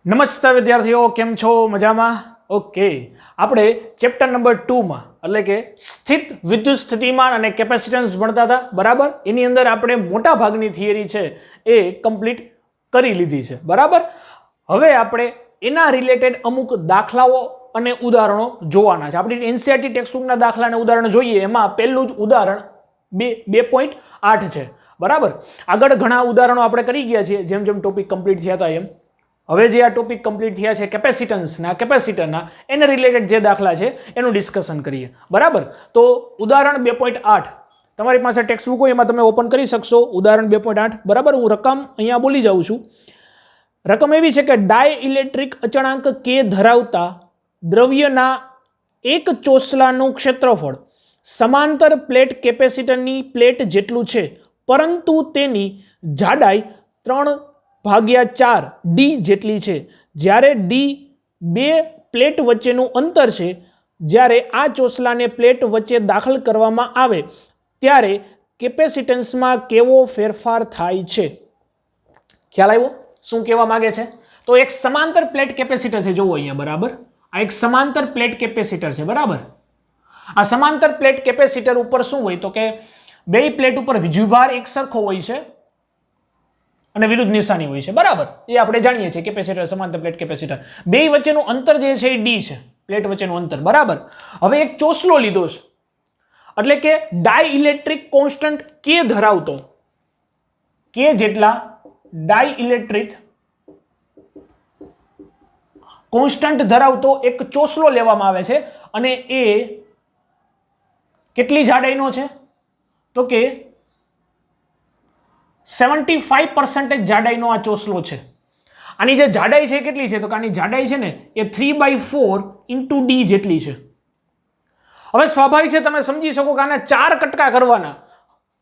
નમસ્તે વિદ્યાર્થીઓ, કેમ છો? મજામાં? ઓકે, આપણે ચેપ્ટર નંબર 2 માં એટલે કે સ્થિત વિદ્યુત સ્થિતિમાન અને કેપેસિટન્સ ભણતા હતા. બરાબર, એની અંદર આપણે મોટા ભાગની થિયરી છે એ કમ્પ્લીટ કરી લીધી છે. બરાબર, હવે આપણે એના રિલેટેડ અમુક દાખલાઓ અને ઉદાહરણો જોવાના છે. આપણી એનસીઈઆરટી ટેક્સ્ટબુકના દાખલા અને ઉદાહરણ જોઈએ, એમાં પહેલું જ ઉદાહરણ 2.8 છે. બરાબર, આગળ ઘણા ઉદાહરણો આપણે કરી ગયા છીએ જેમ જેમ ટોપિક કમ્પ્લીટ થયા હતા એમ. હવે જે આ ટોપિક કમ્પ્લીટ થયા છે કેપેસિટન્સના, કેપેસિટરના, એને રિલેટેડ જે દાખલા છે એનું ડિસ્કશન કરીએ. બરાબર, તો ઉદાહરણ 2.8 તમારી પાસે ટેક્સ્ટબુક હોય એમાં તમે ઓપન કરી શકશો. ઉદાહરણ 2.8. બરાબર, હું રકમ અહીંયા બોલી જાઉં છું. રકમ એવી છે કે ડાયઇલેક્ટ્રિક અચળાંક કે ધરાવતા દ્રવ્યના એક ચોસલાનું ક્ષેત્રફળ સમાંતર પ્લેટ કેપેસિટરની પ્લેટ જેટલું છે, પરંતુ તેની જાડાઈ 3/4 ડી જેટલી છે. જ્યારે ડી બે પ્લેટ વચ્ચેનું અંતર છે, જ્યારે આ ચોસલાને પ્લેટ વચ્ચે દાખલ કરવામાં આવે ત્યારે કેપેસિટન્સમાં કેવો ફેરફાર થાય છે? ખ્યાલ આવ્યો શું કહેવા માંગે છે? તો એક સમાંતર પ્લેટ કેપેસિટર છે, જોવો અહીંયા. બરાબર, આ એક સમાંતર પ્લેટ કેપેસિટર છે. બરાબર, આ સમાંતર પ્લેટ કેપેસિટર ઉપર શું હોય તો કે બે પ્લેટ ઉપર વીજભાર એક સરખો હોય છે અને વિરુદ્ધ નિશાની હોય છે. બરાબર, એ આપણે જાણીએ છીએ. કેપેસિટર, સમાંતર પ્લેટ કેપેસિટર, બે વચ્ચેનું અંતર જે છે એ ડી છે, પ્લેટ વચ્ચેનું અંતર. બરાબર, હવે એક ચોસલો લીધો છે એટલે કે ડાઇઇલેક્ટ્રિક કોન્સ્ટન્ટ કે ધરાવતો, કે જેટલા ડાઇઇલેક્ટ્રિક કોન્સ્ટન્ટ ધરાવતો એક ચોસલો લેવામાં આવે છે અને એ કેટલી જાડાઈનો છે તો કે 75% જાડાઈનો આ ચોસલો છે. આની જે જાડાઈ છે કેટલી છે તો કે આની જાડાઈ છે ને એ 3/4 × d જેટલી છે. હવે સ્વાભાવિક છે, તમે સમજી શકો કે આના 4 કટકા કરવાના.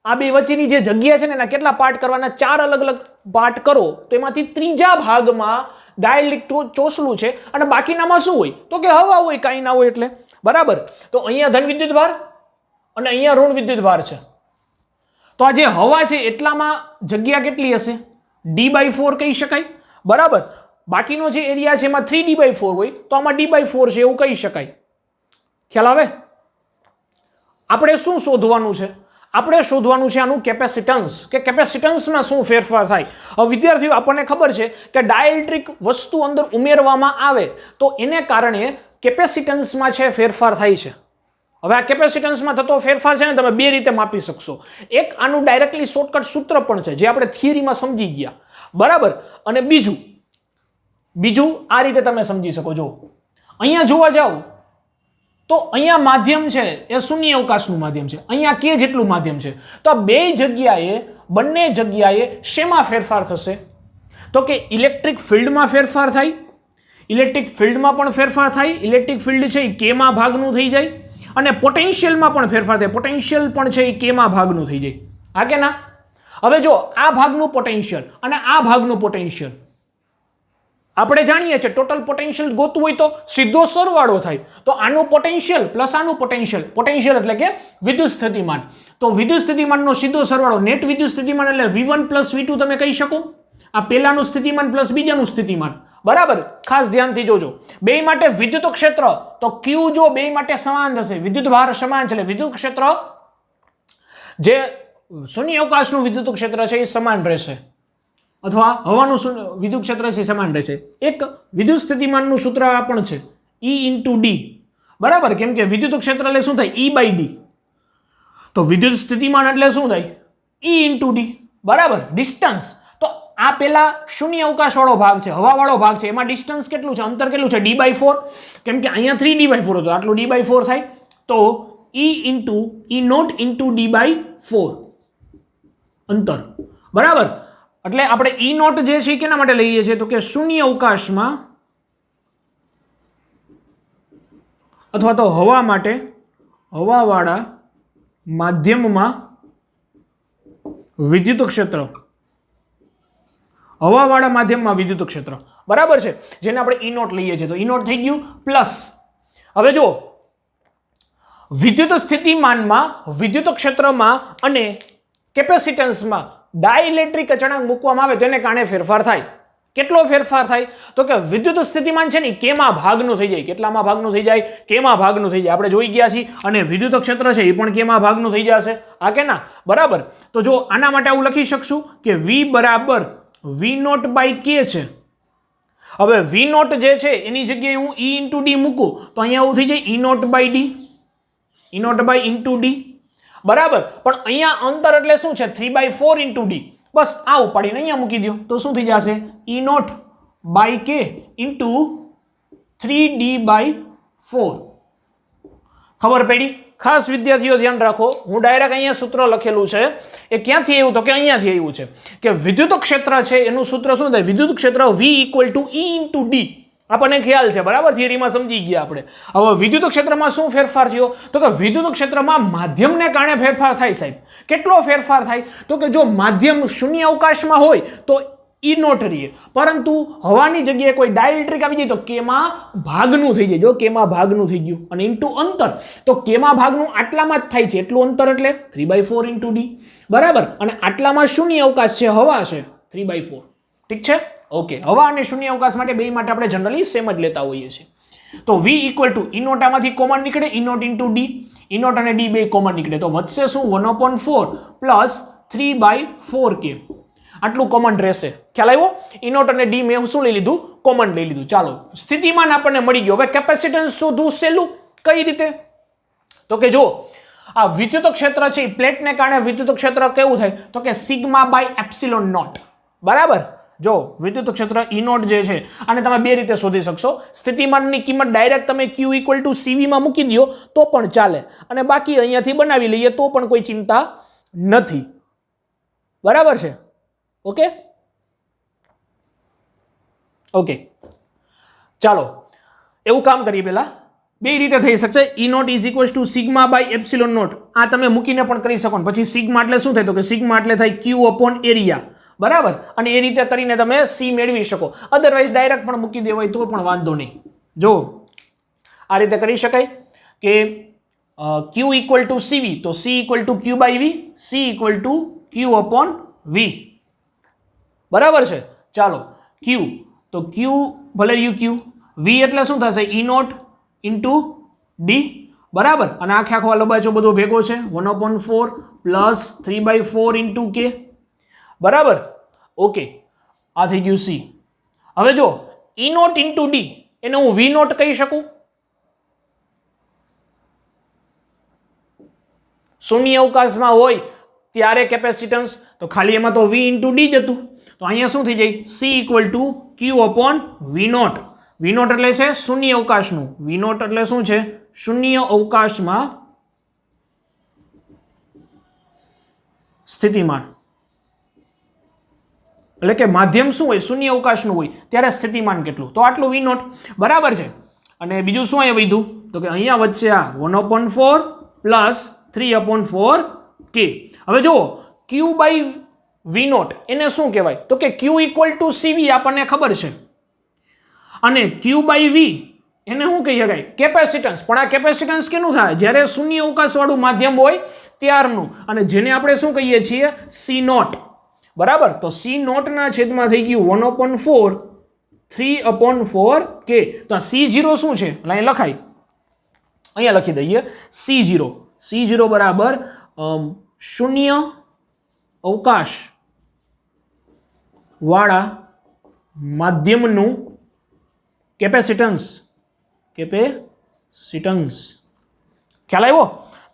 આ બે વચ્ચેની જે જગ્યા છે ને એના કેટલા પાર્ટ કરવાના? 4 અલગ અલગ પાર્ટ કરો તો એમાંથી ત્રીજા ભાગમાં ડાઇલેક્ટ્રિક ચોસલું છે અને બાકીનામાં શું હોય તો કે હવા હોય, કાંઈ ના હોય એટલે. બરાબર, તો અહીંયા ધન વિદ્યુત ભાર અને અહીંયા ઋણ વિદ્યુત ભાર છે. તો આ જે હવા છે એટલામાં જગ્યા કેટલી હશે? d/4 કહી શકાય. બરાબર, બાકીનો જે એરિયા છે એમાં 3d/4 હોય તો આમાં d/4 છે એવું કહી શકાય. ખ્યાલ આવે? આપણે શું શોધવાનું છે? આપણે શોધવાનું છે આનું કેપેસિટન્સ, કે કેપેસિટન્સમાં શું ફેરફાર થાય. હવે વિદ્યાર્થીઓ, આપણને ખબર છે કે ડાઇલેક્ટ્રિક વસ્તુ અંદર ઉમેરવામાં આવે તો એને કારણે કેપેસિટન્સમાં છે ફેરફાર થાય છે. હવે આ કેપેસિટન્સમાં થતો ફેરફાર છે ને તમે બે રીતે માપી શકશો. એક આનું ડાયરેક્ટલી શોર્ટકટ સૂત્ર પણ છે જે આપણે થિયરીમાં સમજી ગયા. બરાબર, અને બીજું આ રીતે તમે સમજી શકો. જો અહીંયા જોવા જાઓ તો અહીંયા માધ્યમ છે એ શૂન્ય અવકાશનું માધ્યમ છે, અહીંયા કે જેટલું માધ્યમ છે. તો આ બંને જગ્યાએ શેમાં ફેરફાર થશે તો કે ઇલેક્ટ્રિક ફિલ્ડમાં ફેરફાર થાય. ઇલેક્ટ્રિક ફિલ્ડમાં પણ ફેરફાર થાય. ઇલેક્ટ્રિક ફિલ્ડ છે એ કેમાં ભાગનું થઈ જાય અને પોટેન્શિયલમાં પણ ફેરફાર થાય. પોટેન્શિયલ પણ છે એ કેમાં ભાગનું થઈ જાય. હા કે ના? હવે જો આ ભાગનું પોટેન્શિયલ અને આ ભાગનું પોટેન્શિયલ આપણે જાણીએ છીએ, ટોટલ પોટેન્શિયલ ગોતવું હોય તો સીધો સરવાળો થાય. તો આનું પોટેન્શિયલ પ્લસ આનું પોટેન્શિયલ, પોટેન્શિયલ એટલે કે વિદ્યુત સ્થિતિમાન, તો વિદ્યુત સ્થિતિમાનનો સીધો સરવાળો નેટ વિદ્યુત સ્થિતિમાન એટલે V1 + V2 તમે કહી શકો. આ પહેલાનું સ્થિતિમાન પ્લસ બીજાનું સ્થિતિમાન. બરાબર, ખાસ ધ્યાનથી જોજો. બે માટે વિદ્યુત ક્ષેત્ર તો Q જો બે માટે સમાન થશે, વિદ્યુત ભાર સમાન છે એટલે વિદ્યુત ક્ષેત્ર જે શૂન્ય અવકાશનું વિદ્યુત ક્ષેત્ર છે એ સમાન રહેશે, અથવા હવાનું વિદ્યુત ક્ષેત્ર છે સમાન રહેશે. એક વિદ્યુત સ્થિતિમાનનું સૂત્ર આ પણ છે, E × D. બરાબર, કેમ કે વિદ્યુત ક્ષેત્ર એટલે શું થાય? E/D. તો વિદ્યુત સ્થિતિમાન એટલે શું થાય? E × D. બરાબર, ડિસ્ટન્સ તો આ પેલા શૂન્ય અવકાશ વાળો ભાગ છે, હવા વાળો ભાગ છે, એમાં ડિસ્ટન્સ કેટલું છે, અંતર કેટલું છે? d/4. કેમ કે અહીંયા 3d/4 હતો, આટલું d/4 થાય તો E0 × d/4 અંતર. બરાબર, એટલે આપણે E0 જે છે કેના માટે લઈએ છીએ તો કે શૂન્ય અવકાશમાં અથવા તો હવા માટે, હવાવાળા માધ્યમમાં વિદ્યુત ક્ષેત્ર, હવાવાળા માધ્યમમાં વિદ્યુત ક્ષેત્ર. બરાબર છે, જેને આપણે E0 લઈએ છીએ. તો E0 થઈ ગયું પ્લસ. હવે જો વિદ્યુત સ્થિતિમાનમાં, વિદ્યુત ક્ષેત્રમાં અને કેપેસિટન્સમાં ડાઇલેક્ટ્રિક અચળાંક મૂકવામાં આવે તો એને કારણે ફેરફાર થાય. કેટલો ફેરફાર થાય? તો કે વિદ્યુત સ્થિતિમાન છે ને કેમાં ભાગનું થઈ જાય? કેટલામાં ભાગનું થઈ જાય? કેમાં ભાગનું થઈ જાય. આપણે જોઈ ગયા છીએ. અને વિદ્યુત ક્ષેત્ર છે એ પણ કેમાં ભાગનું થઈ જશે? આ કે ના? બરાબર. તો જો આના માટે આવું લખી શકશું કે V બરાબર V0 બાય K છે. હવે V0 જે છે એની જગ્યાએ હું E ઇન્ટુ D મૂકું તો અહીંયા આવું થઈ જાય E0 by D, E0 by into D. બરાબર. પણ અહીંયા અંતર એટલે શું છે? 3/4 ઇન્ટુ D. બસ આ ઉપાડીને અહીંયા મૂકી દો તો શું થઈ જશે? E0 by K into 3D/4. ખબર પડી? ખાસ વિદ્યાર્થીઓ ધ્યાન રાખો, હું ડાયરેક્ટ અહીંયા સૂત્ર લખેલું છે એ ક્યાંથી આવ્યું? તો કે અહીંયાથી આવ્યું છે કે વિદ્યુત ક્ષેત્ર છે એનું સૂત્ર શું થાય? વિદ્યુત ક્ષેત્ર V = E ઇન્ટુ D. આપણને ખ્યાલ છે, બરાબર? થિયરીમાં સમજી ગયા આપણે. હવે વિદ્યુત ક્ષેત્રમાં શું ફેરફાર થયો? તો કે વિદ્યુત ક્ષેત્રમાં માધ્યમને કારણે ફેરફાર થાય સાહેબ. કેટલો ફેરફાર થાય? તો કે જો માધ્યમ શૂન્ય અવકાશમાં હોય તો E0 રહીએ, પરંતુ હવાની જગ્યાએ કોઈ ડાઇલેક્ટ્રિક આવી જાય તો કેમાં ભાગનું થઈ જાય. જો કેમાં ભાગનું થઈ ગયું અને ઇન્ટુ અંતર, તો કેમાં ભાગનું આટલામાં જ થાય છે. એટલું અંતર એટલે 3/4 ઇન્ટુ D. બરાબર. અને આટલામાં શૂન્ય અવકાશ છે, હવા છે, 3/4. ઠીક છે? ઓકે. હવા અને શૂન્ય અવકાશ માટે બે માટે આપણે જનરલી સેમ જ લેતા હોઈએ છીએ. તો V = E0 આમાંથી કોમન નીકળે, E0 ઇન્ટુ D. E0 અને D બે કોમન નીકળે તો વધશે શું? 1/4 પ્લસ 3/4K. આટલું કોમન રહેશે. ખ્યાલ આવ્યો? E0 અને D મેં શું લઈ લીધું? કોમન લઈ લીધું. ચાલો, સ્થિતિમાન આપણને મળી ગયો. હવે કેપેસિટન્સ શોધવું સહેલું. કઈ રીતે? તો કે જો આ વિદ્યુત ક્ષેત્ર છે, પ્લેટને કારણે વિદ્યુત ક્ષેત્ર કેવું થાય? તો કે σ/ε0. બરાબર. જો વિદ્યુત ક્ષેત્ર E0 જે છે આને તમે બે રીતે શોધી શકશો. સ્થિતિમાનની કિંમત ડાયરેક્ટ તમે Q = CV માં મૂકી દો તો પણ ચાલે, અને બાકી અહીંયાથી બનાવી લઈએ તો પણ કોઈ ચિંતા નથી. બરાબર છે? Okay okay. ચાલો એવું કામ કરીએ. પહેલા બે રીતે થઈ શકશે. E0 = σ/ε0. આ તમે મૂકીને પણ કરી શકો. પછી સિગ્મા એટલે શું થાય? તો કે સિગ્મા એટલે થાય Q/એરિયા. બરાબર. અને એ રીતે કરીને તમે C મેળવી શકો. અધરવાઇઝ ડાયરેક્ટ પણ મૂકી દેવાય તો પણ વાંધો નહીં. જો આ રીતે કરી શકાય કે Q = CV તો C = Q/V, C = Q/V. બરાબર છે? ચાલો, Q તો Q ભલે રહ્યું Q. V એટલે શું થશે? E0 into D. બરાબર. અને આખો લંબાચો બધો ભેગો છે, 1/4 પ્લસ 3/4 ઇન્ટુ K. બરાબર. ઓકે. આ થઈ ગયું C. હવે જો E0 ઇન્ટુ D એને હું V0 કહી શકું. શૂન્ય અવકાશમાં હોય ત્યારે કેપેસિટન્સ, તો ખાલી એમાં તો V ઇન્ટુ D જ હતું. તો અહીંયા શું થઈ જાય? C = Q/V0. V0 એટલે છે શૂન્ય અવકાશનું. V0 એટલે શું છે? શૂન્ય અવકાશમાં સ્થિતિમાન. એટલે કે માધ્યમ શું હોય? શૂન્ય અવકાશનું હોય ત્યારે સ્થિતિમાન કેટલું? તો આટલું V0. બરાબર છે. અને બીજું શું અહીંયા વધ્યું? તો કે અહીંયા વચ્ચે આ 1/4 પ્લસ 3/4K. હવે જુઓ Q/V0 એને શું કહેવાય? તો કે Q = CV આપણને ખબર છે, અને Q/V એને શું કહી શકાય? કેપેસિટન્સ. પણ આ કેપેસિટન્સ કેનું થાય? જ્યારે શૂન્ય અવકાશ વાળું માધ્યમ હોય ત્યારનું, અને જેને આપણે શું કહીએ છીએ? C0. બરાબર. તો C0 ના છેદમાં થઈ ગયું 1/4 3/4K. તો આ C0 શું છે? અહીં લખાય, અહીંયા લખી દઈએ C0. C0 બરાબર શૂન્ય અવકાશ વાળા માધ્યમનું કેપેસિટન્સ. ખ્યાલ આવ્યો?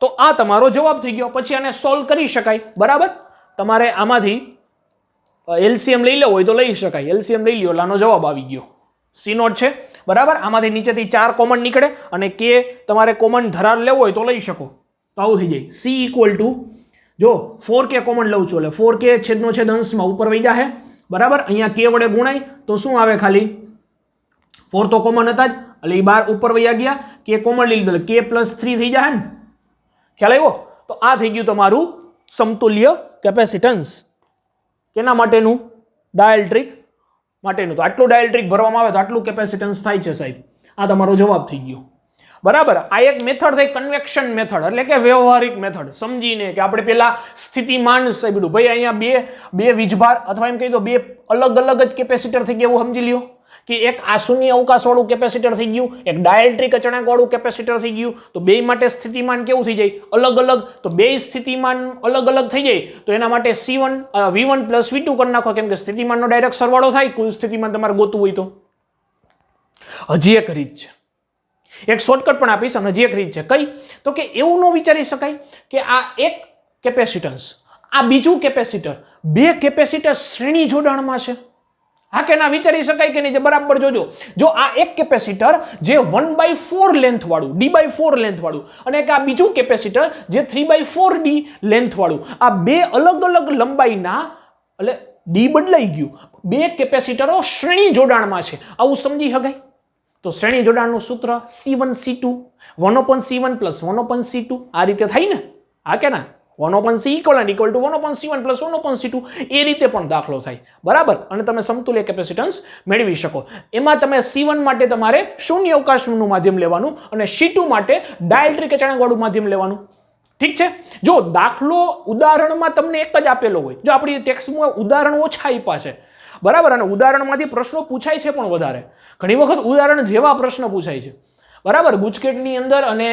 તો આ તમારો જવાબ થઈ ગયો. પછી આને સોલ્વ કરી શકાય. બરાબર. તમારે આમાંથી LCM લઈ લેવો હોય તો લઈ શકાય. LCM લઈ લ્યો એટલે આનો જવાબ આવી ગયો. C0 છે. બરાબર. આમાંથી નીચેથી 4 કોમન નીકળે અને K તમારે કોમન ધરાર લેવો હોય તો લઈ શકો. તો આવું થઈ જાય. C = જો 4K કોમન લઉં છું એટલે 4K છેદનો છેદ અંશમાં ઉપર વહી જાય. બરાબર. અહીંયા K વડે ગુણાય તો શું આવે? ખાલી 4 તો કોમન હતા જ એટલે એ 12 ઉપર વહી ગયા. K કોમન લઈ લીધો એટલે K+3 થઈ જાય ને. ખ્યાલ આવ્યો? તો આ થઈ ગયું તમારું સમતુલ્ય કેપેસિટન્સ. કેના માટેનું? ડાઇલેક્ટ્રિક માટેનું. તો આટલું ડાઇલેક્ટ્રિક ભરવામાં આવે તો આટલું કેપેસિટન્સ થાય છે સાહેબ. આ તમારો જવાબ થઈ ગયો. બરાબર. આ એક મેથડ થઈ કન્વેક્શન મેથડ, એટલે કે વ્યવહારિક મેથડ. સમજીને કે આપણે પેલા સ્થિતિમાન સાહેબ ભાઈ અહીંયા બે વીજભાર અથવા એમ કહી દો બે અલગ અલગ જ કેપેસિટર થઈ ગયા એવું સમજી લ્યો કે એક આ શૂન્ય અવકાશ વાળું કેપેસિટર થઈ ગયું, એક ડાયલેક્ટ્રિક અચળાંક વાળું કેપેસિટર થઈ ગયું. તો બે માટે સ્થિતિમાન કેવું થઈ જાય? અલગ અલગ. તો બે સ્થિતિમાન અલગ અલગ થઈ જાય તો એના માટે V1 પ્લસ V2 કરી નાખો, કેમ કે સ્થિતિમાનનો ડાયરેક્ટ સરવાળો થાય કુલ સ્થિતિમાન તમારે ગોતવું હોય તો. હજી એક રીત છે, એક શોર્ટકટ પણ આપીશ. અને હજી એક રીત છે કઈ? તો કે એવું ન વિચારી શકાય કે આ એક કેપેસિટન્સ, આ બીજું કેપેસિટર, બે કેપેસિટર શ્રેણી જોડાણમાં છે. હા કે ના? વિચારી શકાય કે નહીં? બરાબર જોજો. જો આ એક કેપેસિટર જે 1/4 લેન્થ વાળું, D/4 લેન્થ વાળું, અને એક આ બીજું કેપેસિટર જે 3/4 D લેન્થ વાળું, આ બે અલગ અલગ લંબાઈના, એટલે D બદલાઈ ગયું, બે કેપેસિટરો શ્રેણી જોડાણમાં છે. આવું સમજી શકાય? તો શ્રેણી જોડાણનું સૂત્ર C1C2 1/C1 + 1/C2 આ રીતે થાય ને? હા કે ના? 1/C = 1/C1 + 1/C2 એ રીતે પણ દાખલો થાય. બરાબર. અને તમે સમતુલ્ય કેપેસિટન્સ મેળવી શકો. એમાં તમે C1 માટે તમારે શૂન્ય અવકાશનું માધ્યમ લેવાનું અને C2 માટે ડાયલેક્ટ્રિક અચળાંક વાળું માધ્યમ લેવાનું. ઠીક છે? જો દાખલો ઉદાહરણમાં તમને એક જ આપેલો હોય, જો આપણી ટેક્સ્ટમાં ઉદાહરણ ઓછા આપ્યા છે, બરાબર, અને ઉદાહરણમાંથી પ્રશ્નો પૂછાય છે પણ વધારે, ઘણી વખત ઉદાહરણ જેવા પ્રશ્ન પૂછાય છે. બરાબર. ગુજકેટની અંદર અને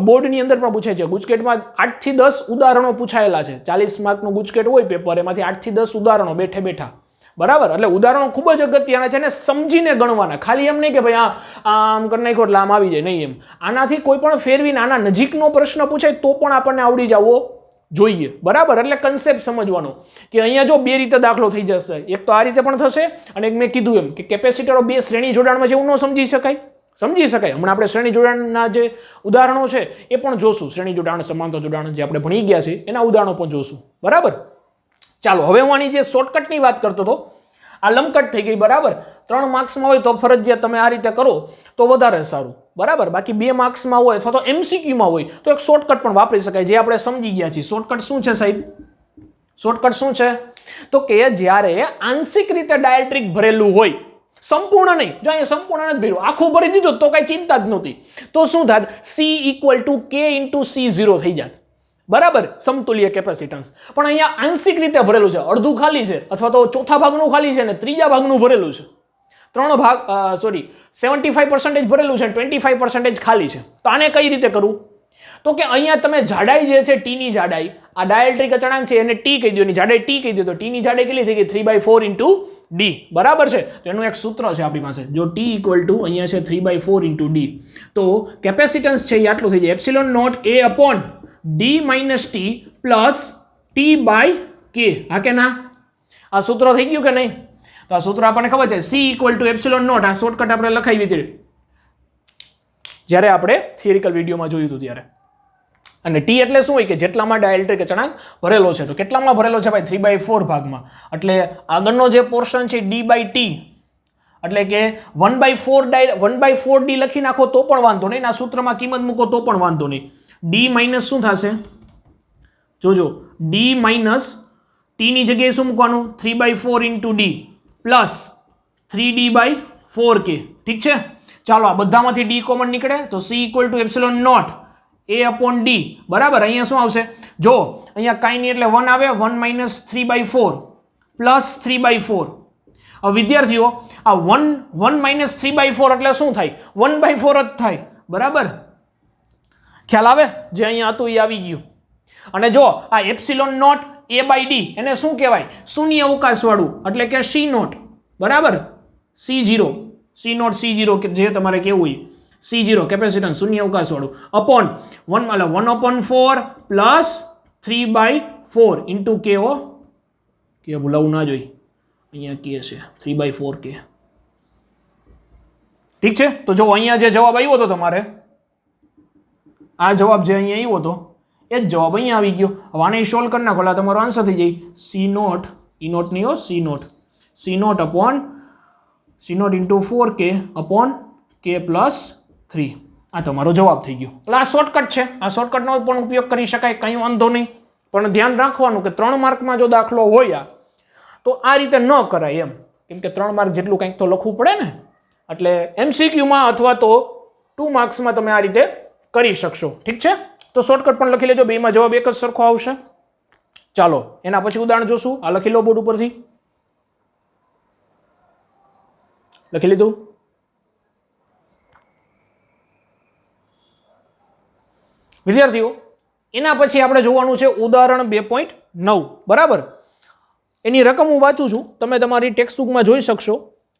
બોર્ડની અંદર પણ પૂછાય છે. ગુજકેટમાં 8 થી 10 ઉદાહરણો પૂછાયેલા છે. 40 માર્કનું ગુજકેટ હોય પેપર, એમાંથી 8 થી 10 ઉદાહરણો બેઠે બેઠા. બરાબર. એટલે ઉદાહરણો ખૂબ જ અગત્યના છે અને સમજીને ગણવાના. ખાલી એમ નહીં કે ભાઈ આમ કરી નાખો એટલે આમ આવી જાય, નહીં. એમ આનાથી કોઈ પણ ફેરવીને આના નજીકનો પ્રશ્ન પૂછાય તો પણ આપણને આવડી જવો જોઈએ. બરાબર. એટલે કન્સેપ્ટ સમજવાનો કે અહીંયા જો બે રીતે દાખલો થઈ જશે, એક તો આ રીતે પણ થશે, અને એક મેં કીધું એમ કે કેપેસિટરો બે શ્રેણી જોડાણમાં છે એવું ન સમજી શકાય? સમજી શકાય. હમણાં આપણે શ્રેણી જોડાણના જે ઉદાહરણો છે એ પણ જોશું. શ્રેણી જોડાણ, સમાંતર જોડાણ જે આપણે ભણી ગયા છે એના ઉદાહરણો પણ જોશું. બરાબર. ચાલો, હવે હું આની જે શોર્ટકટની વાત કરતો હતો, આ લંબકટ થઈ ગઈ. બરાબર. 3 માર્ક્સમાં હોય તો ફરજિયાત તમે આ રીતે કરો તો વધારે સારું. બરાબર. બાકી 2 માર્ક્સમાં હોય અથવા તો MCQમાં હોય તો એક શોર્ટકટ પણ વાપરી શકાય, જે આપણે સમજી ગયા છીએ. શોર્ટકટ શું છે સાહેબ? શોર્ટકટ શું છે? તો કે જ્યારે આંશિક રીતે ડાયલેક્ટ્રિક ભરેલું હોય, સંપૂર્ણ નહીં, જો અહીંયા સંપૂર્ણ નથી ભર્યું, આખું ભરી દીધું તો કઈ ચિંતા જ નહોતી, તો શું થાત? C = K × C0 થઈ જાત. બરાબર. સમતુલ્ય કેપેસિટન્સ. પણ અહીંયા આંશિક રીતે ભરેલું છે, અડધું ખાલી છે, અથવા તો ચોથા ભાગનું ખાલી છે ને ત્રીજા ભાગનું ભરેલું છે. 75% ભરેલું છે, 25% ખાલી છે. તો આને કઈ રીતે કરવું? તો કે અહીંયા તમે જાડાઈ જે છે T ની જાડાઈ, આ ડાયલેક્ટ્રિક અચળાંક છે એને T કહી દો, એની જાડાઈ T કહી દો, તો T ની જાડાઈ કેટલી થઈ ગઈ? 3/4 × D. બરાબર છે. તો એનું એક સૂત્ર છે આપણી પાસે, જો T = અહીંયા છે 3/4 × D, તો કેપેસિટન્સ છે એ આટલું થઈ જાય ε0 A/D - T + T/K. હા કે ના? આ સૂત્ર થઈ ગયું કે નહીં? તો આ સૂત્ર આપણને ખબર છે. C = ε0. આ શોર્ટકટ આપણે લખાવી હતી જ્યારે આપણે થિયરિકલ વિડીયોમાં જોયું હતું ત્યારે. અને T એટલે શું હોય કે જેટલામાં ડાયલેક્ટ્રિક અચળાંક ભરેલો છે. તો કેટલામાં ભરેલો છે ભાઈ? 3/4 ભાગમાં. એટલે આગળનો જે પોર્શન છે D/T, એટલે કે 1/4 D લખી નાખો તો પણ વાંધો નહીં, આ સૂત્રમાં કિંમત મૂકો તો પણ વાંધો નહીં. D માઇનસ શું થશે? જોજો, D માઇનસ T ની જગ્યાએ શું મૂકવાનું? 3/4 × D પ્લસ 3D/4K. ઠીક છે? ચાલો, આ બધામાંથી D કોમન નીકળે તો C = ε0 A/D. બરાબર. અહીંયા શું આવશે? જો અહીંયા કાંઈ નહીં એટલે 1 આવે, 1 - 3/4 પ્લસ 3/4. હવે વિદ્યાર્થીઓ, આ 1 - 3/4 એટલે શું થાય? 1/4 જ થાય. બરાબર. ખ્યાલ આવે? જે અહીંયા હતું એ આવી ગયું. અને જો આ ε0 A/D એને શું કહેવાય? શૂન્ય અવકાશ વાળું, એટલે કે C0. બરાબર. C0 કે જે તમારે કેવું હોય C0 કેપેસિટન્સ શૂન્ય અવકાશ વાળું અપોન 1/4 પ્લસ 3/4 × K. કે ભૂલાવું ના જોઈ, અહીંયા K છે 3/4K. ઠીક છે? તો જો અહીંયા જે જવાબ આવ્યો હતો તમારે, આ જવાબ જે અહીંયા આવ્યો હતો એ જ જવાબ અહીંયા આવી ગયો. હવે આને સોલ્વ કરી નાખો એટલે તમારો આન્સર થઈ જાય C0 E0 ની C0 upon C0 × 4K upon K + 3. આ તમારો જવાબ થઈ ગયો. એટલે આ શોર્ટકટ છે, આ શોર્ટકટનો પણ ઉપયોગ કરી શકાય, કંઈ વાંધો નહીં. પણ ધ્યાન રાખવાનું કે 3 માર્કમાં જો દાખલો હોય તો આ રીતે ન કરાય એમ, કેમ કે 3 માર્ક જેટલું કંઈક તો લખવું પડે ને. એટલે MCQમાં અથવા તો 2 માર્ક્સમાં તમે આ રીતે કરી શકશો. ઠીક છે, તો શોર્ટકટ પણ લખી લેજો, બેમાં જવાબ એક જ સરખો આવશે. ચાલો એના પછી ઉદાહરણ જોશું. આ લખી લો બોર્ડ ઉપરથી. લખી લીધું? વિદ્યાર્થીઓ એના પછી આપણે જોવાનું છે ઉદાહરણ 2.9. બરાબર, એની રકમ હું વાંચું છું, તમે તમારી ટેક્સ્ટ બુકમાં જોઈ શકશો.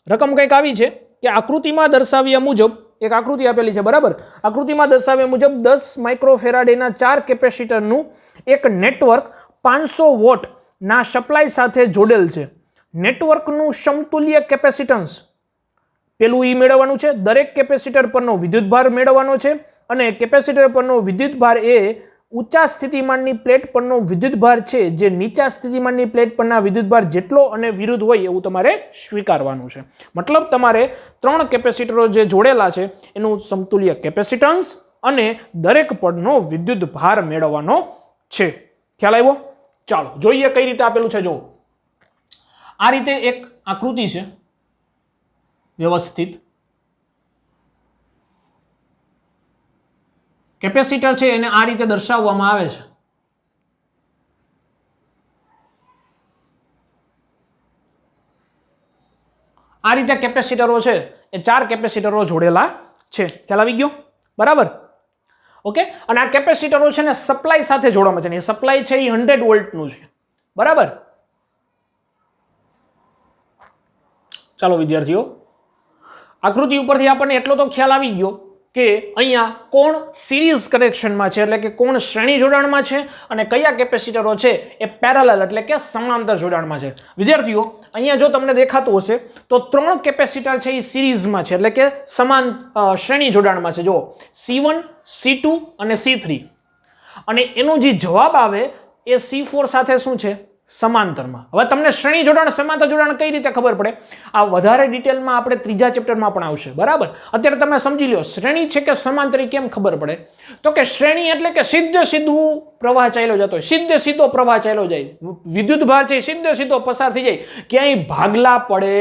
રકમ કંઈક આવી છે કે આકૃતિમાં દર્શાવ્યા મુજબ એક આકૃતિ આપેલી છે. બરાબર, આકૃતિમાં દર્શાવ્યા મુજબ 10 માઇક્રોફેરાડેના 4 કેપેસિટરનું એક નેટવર્ક 500 વોટના સપ્લાય સાથે જોડેલ છે. નેટવર્કનું સમતુલ્ય કેપેસિટન્સ પેલું ઈ મેળવવાનું છે. દરેક કેપેસિટર પરનો વિદ્યુતભાર મેળવવાનો છે અને કેપેસિટર પરનો વિદ્યુતભાર એ ઊંચા સ્થિતિમાનની પ્લેટ પરનો વિદ્યુતભાર છે જે નીચા સ્થિતિમાનની પ્લેટ પરના વિદ્યુતભાર જેટલો અને વિરુદ્ધ હોય એવું તમારે સ્વીકારવાનું છે. મતલબ તમારે 3 કેપેસિટરો જે જોડેલા છે એનું સમતુલ્ય કેપેસિટન્સ અને દરેક પરનો વિદ્યુતભાર મેળવવાનો છે. ખ્યાલ આવ્યો? ચાલો જોઈએ કઈ રીતે આપેલું છે. જો આ રીતે એક આકૃતિ છે વ્યવસ્થિત. કેપેસિટર છે એને આ રીતે દર્શાવવામાં આવે છે. આ રીતે કેપેસિટરો છે એ 4 કેપેસિટરો જોડેલા છે. ખ્યાલ આવી ગયો? બરાબર, ઓકે. અને આ કેપેસિટરો છે ને સપ્લાય સાથે જોડવામાં છે. ને સપ્લાય છે એ 100 વોલ્ટનું છે. બરાબર, ચાલો વિદ્યાર્થીઓ આકૃતિ ઉપરથી આપણને એટલો તો ખ્યાલ આવી ગયો કે અહીંયા કોણ સિરીઝ કનેક્શનમાં છે એટલે કે કોણ શ્રેણી જોડાણમાં છે અને કયા કેપેસિટરો છે એ પેરેલલ એટલે કે સમાંતર જોડાણમાં છે. વિદ્યાર્થીઓ અહીંયા જો તમને દેખાતું હશે તો 3 કેપેસિટર છે એ સિરીઝમાં છે એટલે કે સમાન શ્રેણી જોડાણમાં છે. જો C1, C2 અને C3 અને એનો જે જવાબ આવે એ C4 સાથે શું છે? સમાંતરમાં. હવે તમને શ્રેણી જોડાણ સમાંતર જોડાણ કઈ રીતે ખબર પડે? આ વધારે ડિટેલમાં આપણે ત્રીજા ચેપ્ટરમાં પણ આવશે. બરાબર, અત્યારે તમે સમજી લો શ્રેણી છે કે સમાંતર કેમ ખબર પડે. તો કે શ્રેણી એટલે કે સીધું પ્રવાહ ચાલ્યો જતો હોય, સીધો પ્રવાહ ચાલ્યો જાય, વિદ્યુત ભાર છે સીધો પસાર થઈ જાય, ક્યાંય ભાગલા પડે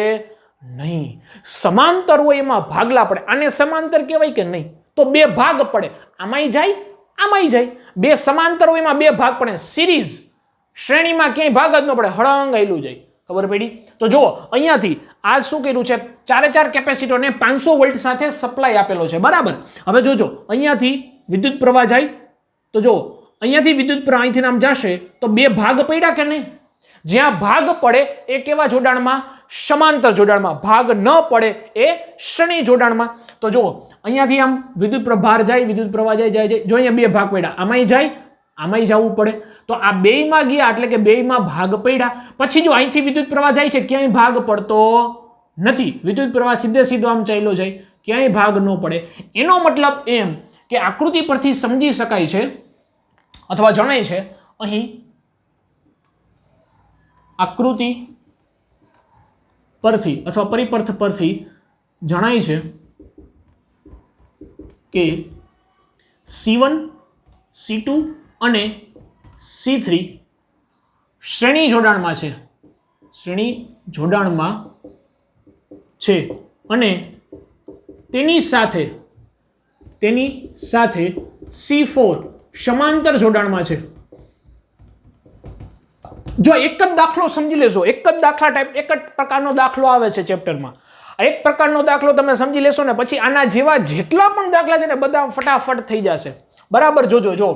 નહીં. સમાંતર હોય એમાં ભાગલા પડે. આને સમાંતર કહેવાય કે નહીં? તો 2 ભાગ પડે, આમાંય જાય આમાંય જાય. 2 સમાંતર હોય એમાં 2 ભાગ પડે. સિરીઝ શ્રેણીમાં ક્યાંય ભાગ જ ન પડે, હળંગ આયલું જાય. ખબર પડી? તો જુઓ અહીંયાથી આ શું કર્યું છે, 4 કેપેસિટરને 500 વોલ્ટ સાથે સપ્લાય આપેલો છે. બરાબર, હવે જોજો અહીંયાથી વિદ્યુત પ્રવાહ જાય તો જો અહીંયાથી વિદ્યુત પ્રવાહ અહીંથી આમ જશે તો 2 ભાગ પડ્યા કે નહીં? જ્યાં ભાગ પડે એ કેવા જોડાણમાં? સમાંતર જોડાણમાં. ભાગ ન પડે એ શ્રેણી જોડાણમાં. તો જુઓ અહીંયાથી આમ વિદ્યુત પ્રવાહ જાય, વિદ્યુત પ્રવાહ જાય. જો અહીંયા 2 ભાગ પડ્યા, આમાંય જાય આમાંય જવું પડે. તો આ બેયમાં ગયા એટલે કે બેયમાં ભાગ પડ્યા. પછી જો અહીંથી વિદ્યુત પ્રવાહ જાય છે ક્યાંય ભાગ પડતો નથી. વિદ્યુત પ્રવાહ સીધો આમ ચાલ્યો જાય, ક્યાંય ભાગ ન પડે. એનો મતલબ એમ કે આકૃતિ પરથી સમજી શકાય છે અથવા જણાય છે, અહીં આકૃતિ પરથી અથવા પરિપર્થ પરથી જણાય છે કે C1, C2 અને C3 શ્રેણી જોડાણમાં છે. શ્રેણી જોડાણમાં છે અને તેની સાથે C4 સમાંતર જોડાણમાં છે. જો એક જ દાખલો સમજી લેશો, એક જ પ્રકારનો દાખલો આવે છે ચેપ્ટરમાં. એક પ્રકારનો દાખલો તમે સમજી લેશો ને પછી આના જેવા જેટલા પણ દાખલા છે ને બધા ફટાફટ થઈ જશે. બરાબર, જોજો જો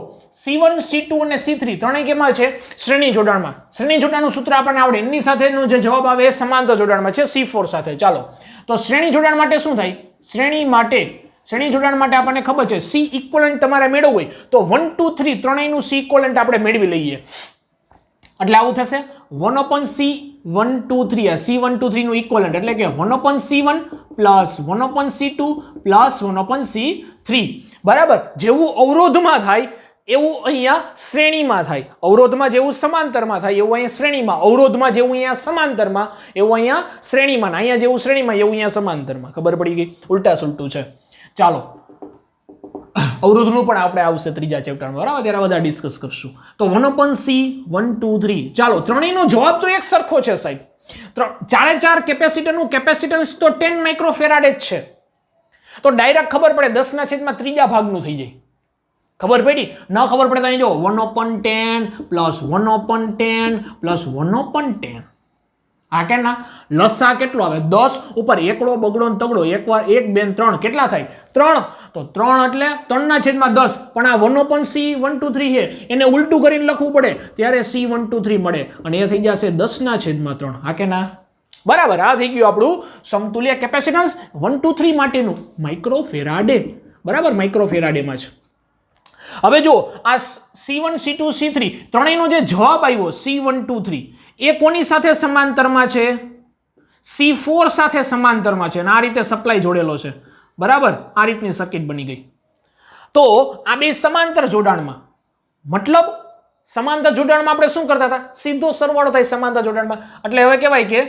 C1, C2 અને C3 ત્રણેય કેમાં છે? શ્રેણી જોડાણમાં. શ્રેણી જોડાણનું સૂત્ર આપણને આવડે, એની સાથેનો જે જવાબ આવે એ સમાંતર જોડાણમાં છે C4 સાથે. ચાલો તો શ્રેણી જોડાણ માટે શું થાય? શ્રેણી જોડાણ માટે આપણને ખબર છે C ઇક્વલન્ટ તમારે મેળવવું હોય તો 1 2 3 ત્રણેયનું C ઇક્વલન્ટ આપણે મેળવી લઈએ. એટલે આવું થશે 1/C1 2 3 આ C1 2 3 નું ઇક્વલન્ટ એટલે કે 1/C1 plus 1/C2 plus 1/C3. બરાબર, જેવું અવરોધમાં થાય એવું અહીંયા શ્રેણીમાં થાય. અવરોધમાં જેવું સમાંતરમાં થાય એવું અહીંયા શ્રેણીમાં. અવરોધમાં જેવું અહીંયા સમાંતરમાં એવું અહીંયા શ્રેણીમાં. અહીંયા જેવું શ્રેણીમાં એવું અહીંયા સમાંતરમાં. ખબર પડી ગઈ? ઉલટા સુલટું છે. ચાલો અવરોધનું પણ આપણે આવશે ત્રીજા ચેપ્ટરમાં. બરાબર, ત્યારે બધા ડિસ્કસ કરશું. તો 1/C1 2 3. ચાલો ત્રણેયનો જવાબ તો એક સરખો છે સાહેબ. 4 કેપેસિટરનું કેપેસિટન્સ તો 10 માઇક્રોફેરાડ જ છે. તો ડાયરેક્ટ ખબર પડે 10 ના છેદમાં ત્રીજા ભાગનું થઈ જાય. ખબર પડી? ન ખબર પડે તો અહીં જો 1/10 પ્લસ 1/10 પ્લસ 1/10. આ કે ના લસા કેટલો આવે? 10 ઉપર એકડો બગડો ને તગડો, એક વાર 1 2 3 કેટલા થાય? 3. તો 3 એટલે 3 ના છેદમાં 10. પણ આ 1/C123 છે એને ઉલટું કરીને લખવું પડે ત્યારે C123 મળે અને એ થઈ જશે 10 ના છેદમાં 3. હા કે ના? બરાબર. આ થઈ ગયું આપણું સમતુલ્ય કેપેસિટન્સ 1 2 3 માટેનું માઇક્રોફેરાડે. બરાબર, માઇક્રોફેરાડેમાં છે. હવે જો આ C1 C2 C3 ત્રણેયનો જે જવાબ આવ્યો C123 એ કોની સાથે સમાંતરમાં છે? C4 સાથે સમાંતરમાં છે અને આ રીતે સપ્લાય જોડેલો છે. બરાબર, આ રીતની સર્કિટ બની ગઈ. તો આ બે સમાંતર જોડાણમાં, મતલબ સમાંતર જોડાણમાં આપણે શું કરતા હતા? સીધો સરવાળો થાય સમાંતર જોડાણમાં. એટલે હવે કહેવાય કે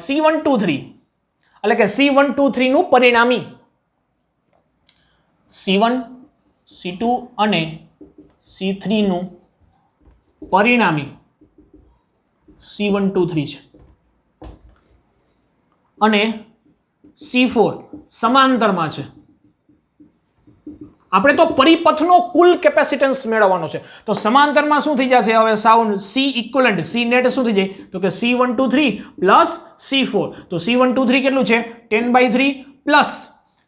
C123 એટલે કે C123 નું પરિણામી C1 C2 અને C3 નું પરિણામી C123 છે અને C4 સમાંતરમાં છે. આપણે તો પરિપથનો કુલ કેપેસિટન્સ મેળવવાનો છે. તો સમાંતરમાં શું થઈ જશે? હવે sound C equivalent C net શું થઈ જાય? તો કે C123 પ્લસ C4. તો C123 કેટલું છે? 10/3 પ્લસ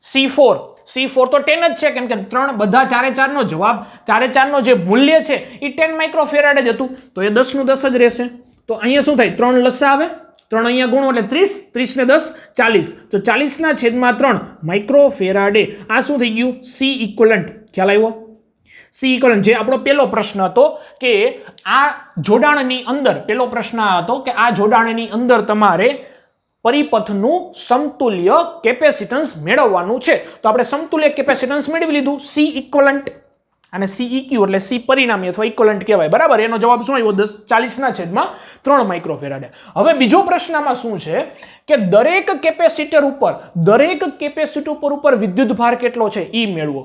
C4 તો 10 જ છે કેમ કે ત્રણ બધા ચારે ચારનો જવાબ, ચારે ચારનો જે મૂલ્ય છે એ 10 માઇક્રોફેરાડ જ હતું. તો એ 10 નું 10 જ રહેશે. તો અહીંયા શું થાય? 3 લસા આવે, 3 અહીંયા ગુણો એટલે 30, 30 ને 10 40. તો 40 ના છેદમાં 3 માઇક્રોફેરાડે. આ શું થઈ ગયું? C equivalent. ખ્યાલ આવ્યો? C ઇક્વિવેલન્ટ જે આપણો પહેલો પ્રશ્ન હતો કે આ જોડાણની અંદર, પહેલો પ્રશ્ન હતો કે આ જોડાણની અંદર તમારે પરિપથનું સમતુલ્ય કેપેસિટન્સ મેળવવાનું છે. તો આપણે સમતુલ્ય કેપેસિટન્સ મેળવી લીધું C ઇક્વિવેલન્ટ અને CEQ એટલે C પરિણામી અથવા ઇક્વિવેલન્ટ કહેવાય. બરાબર, એનો જવાબ શું આવ્યો? 40 ના છેદમાં 3 માઇક્રોફેરાડ. હવે બીજો પ્રશ્નમાં શું છે કે દરેક કેપેસિટર ઉપર વિદ્યુતભાર કેટલો છે એ મેળવો.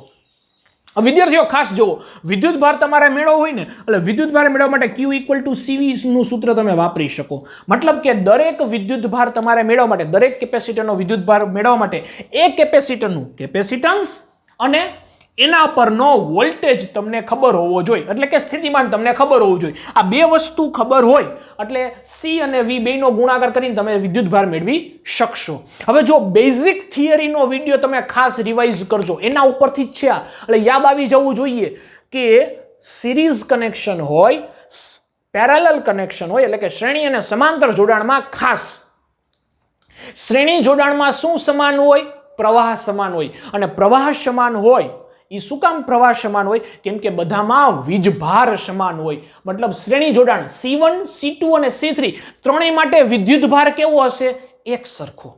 વિદ્યાર્થીઓ ખાસ જુઓ, વિદ્યુતભાર તમારે મેળવવો હોય ને એટલે વિદ્યુતભાર મેળવવા માટે Q = CV નું સૂત્ર તમે વાપરી શકો. મતલબ કે દરેક વિદ્યુતભાર તમારે મેળવવા માટે, દરેક કેપેસિટરનો વિદ્યુતભાર મેળવવા માટે એ કેપેસિટરનું કેપેસિટન્સ અને એના પરનો વોલ્ટેજ તમને ખબર હોવો જોઈએ. એટલે કે સ્થિતિમાન તમને ખબર હોવું જોઈએ. આ બે વસ્તુ ખબર હોય એટલે C અને V બેનો ગુણાકાર કરીને તમે વિદ્યુતભાર મેળવી શકશો. હવે જો બેઝિક થિયરીનો વિડીયો તમે ખાસ રિવાઇઝ કરજો, એના ઉપરથી જ છે આ. એટલે યાદ આવી જવું જોઈએ કે સિરીઝ કનેક્શન હોય, પેરેલલ કનેક્શન હોય એટલે કે શ્રેણી અને સમાંતર જોડાણમાં ખાસ શ્રેણી જોડાણમાં શું સમાન હોય? પ્રવાહ સમાન હોય. અને પ્રવાહ સમાન હોય એ શું કામ પ્રવાહ સમાન હોય? કેમ કે બધામાં વીજભાર સમાન હોય. મતલબ શ્રેણી જોડાણ C1 C2 અને C3 ત્રણેય માટે વિદ્યુતભાર કેવો હશે? એક સરખો.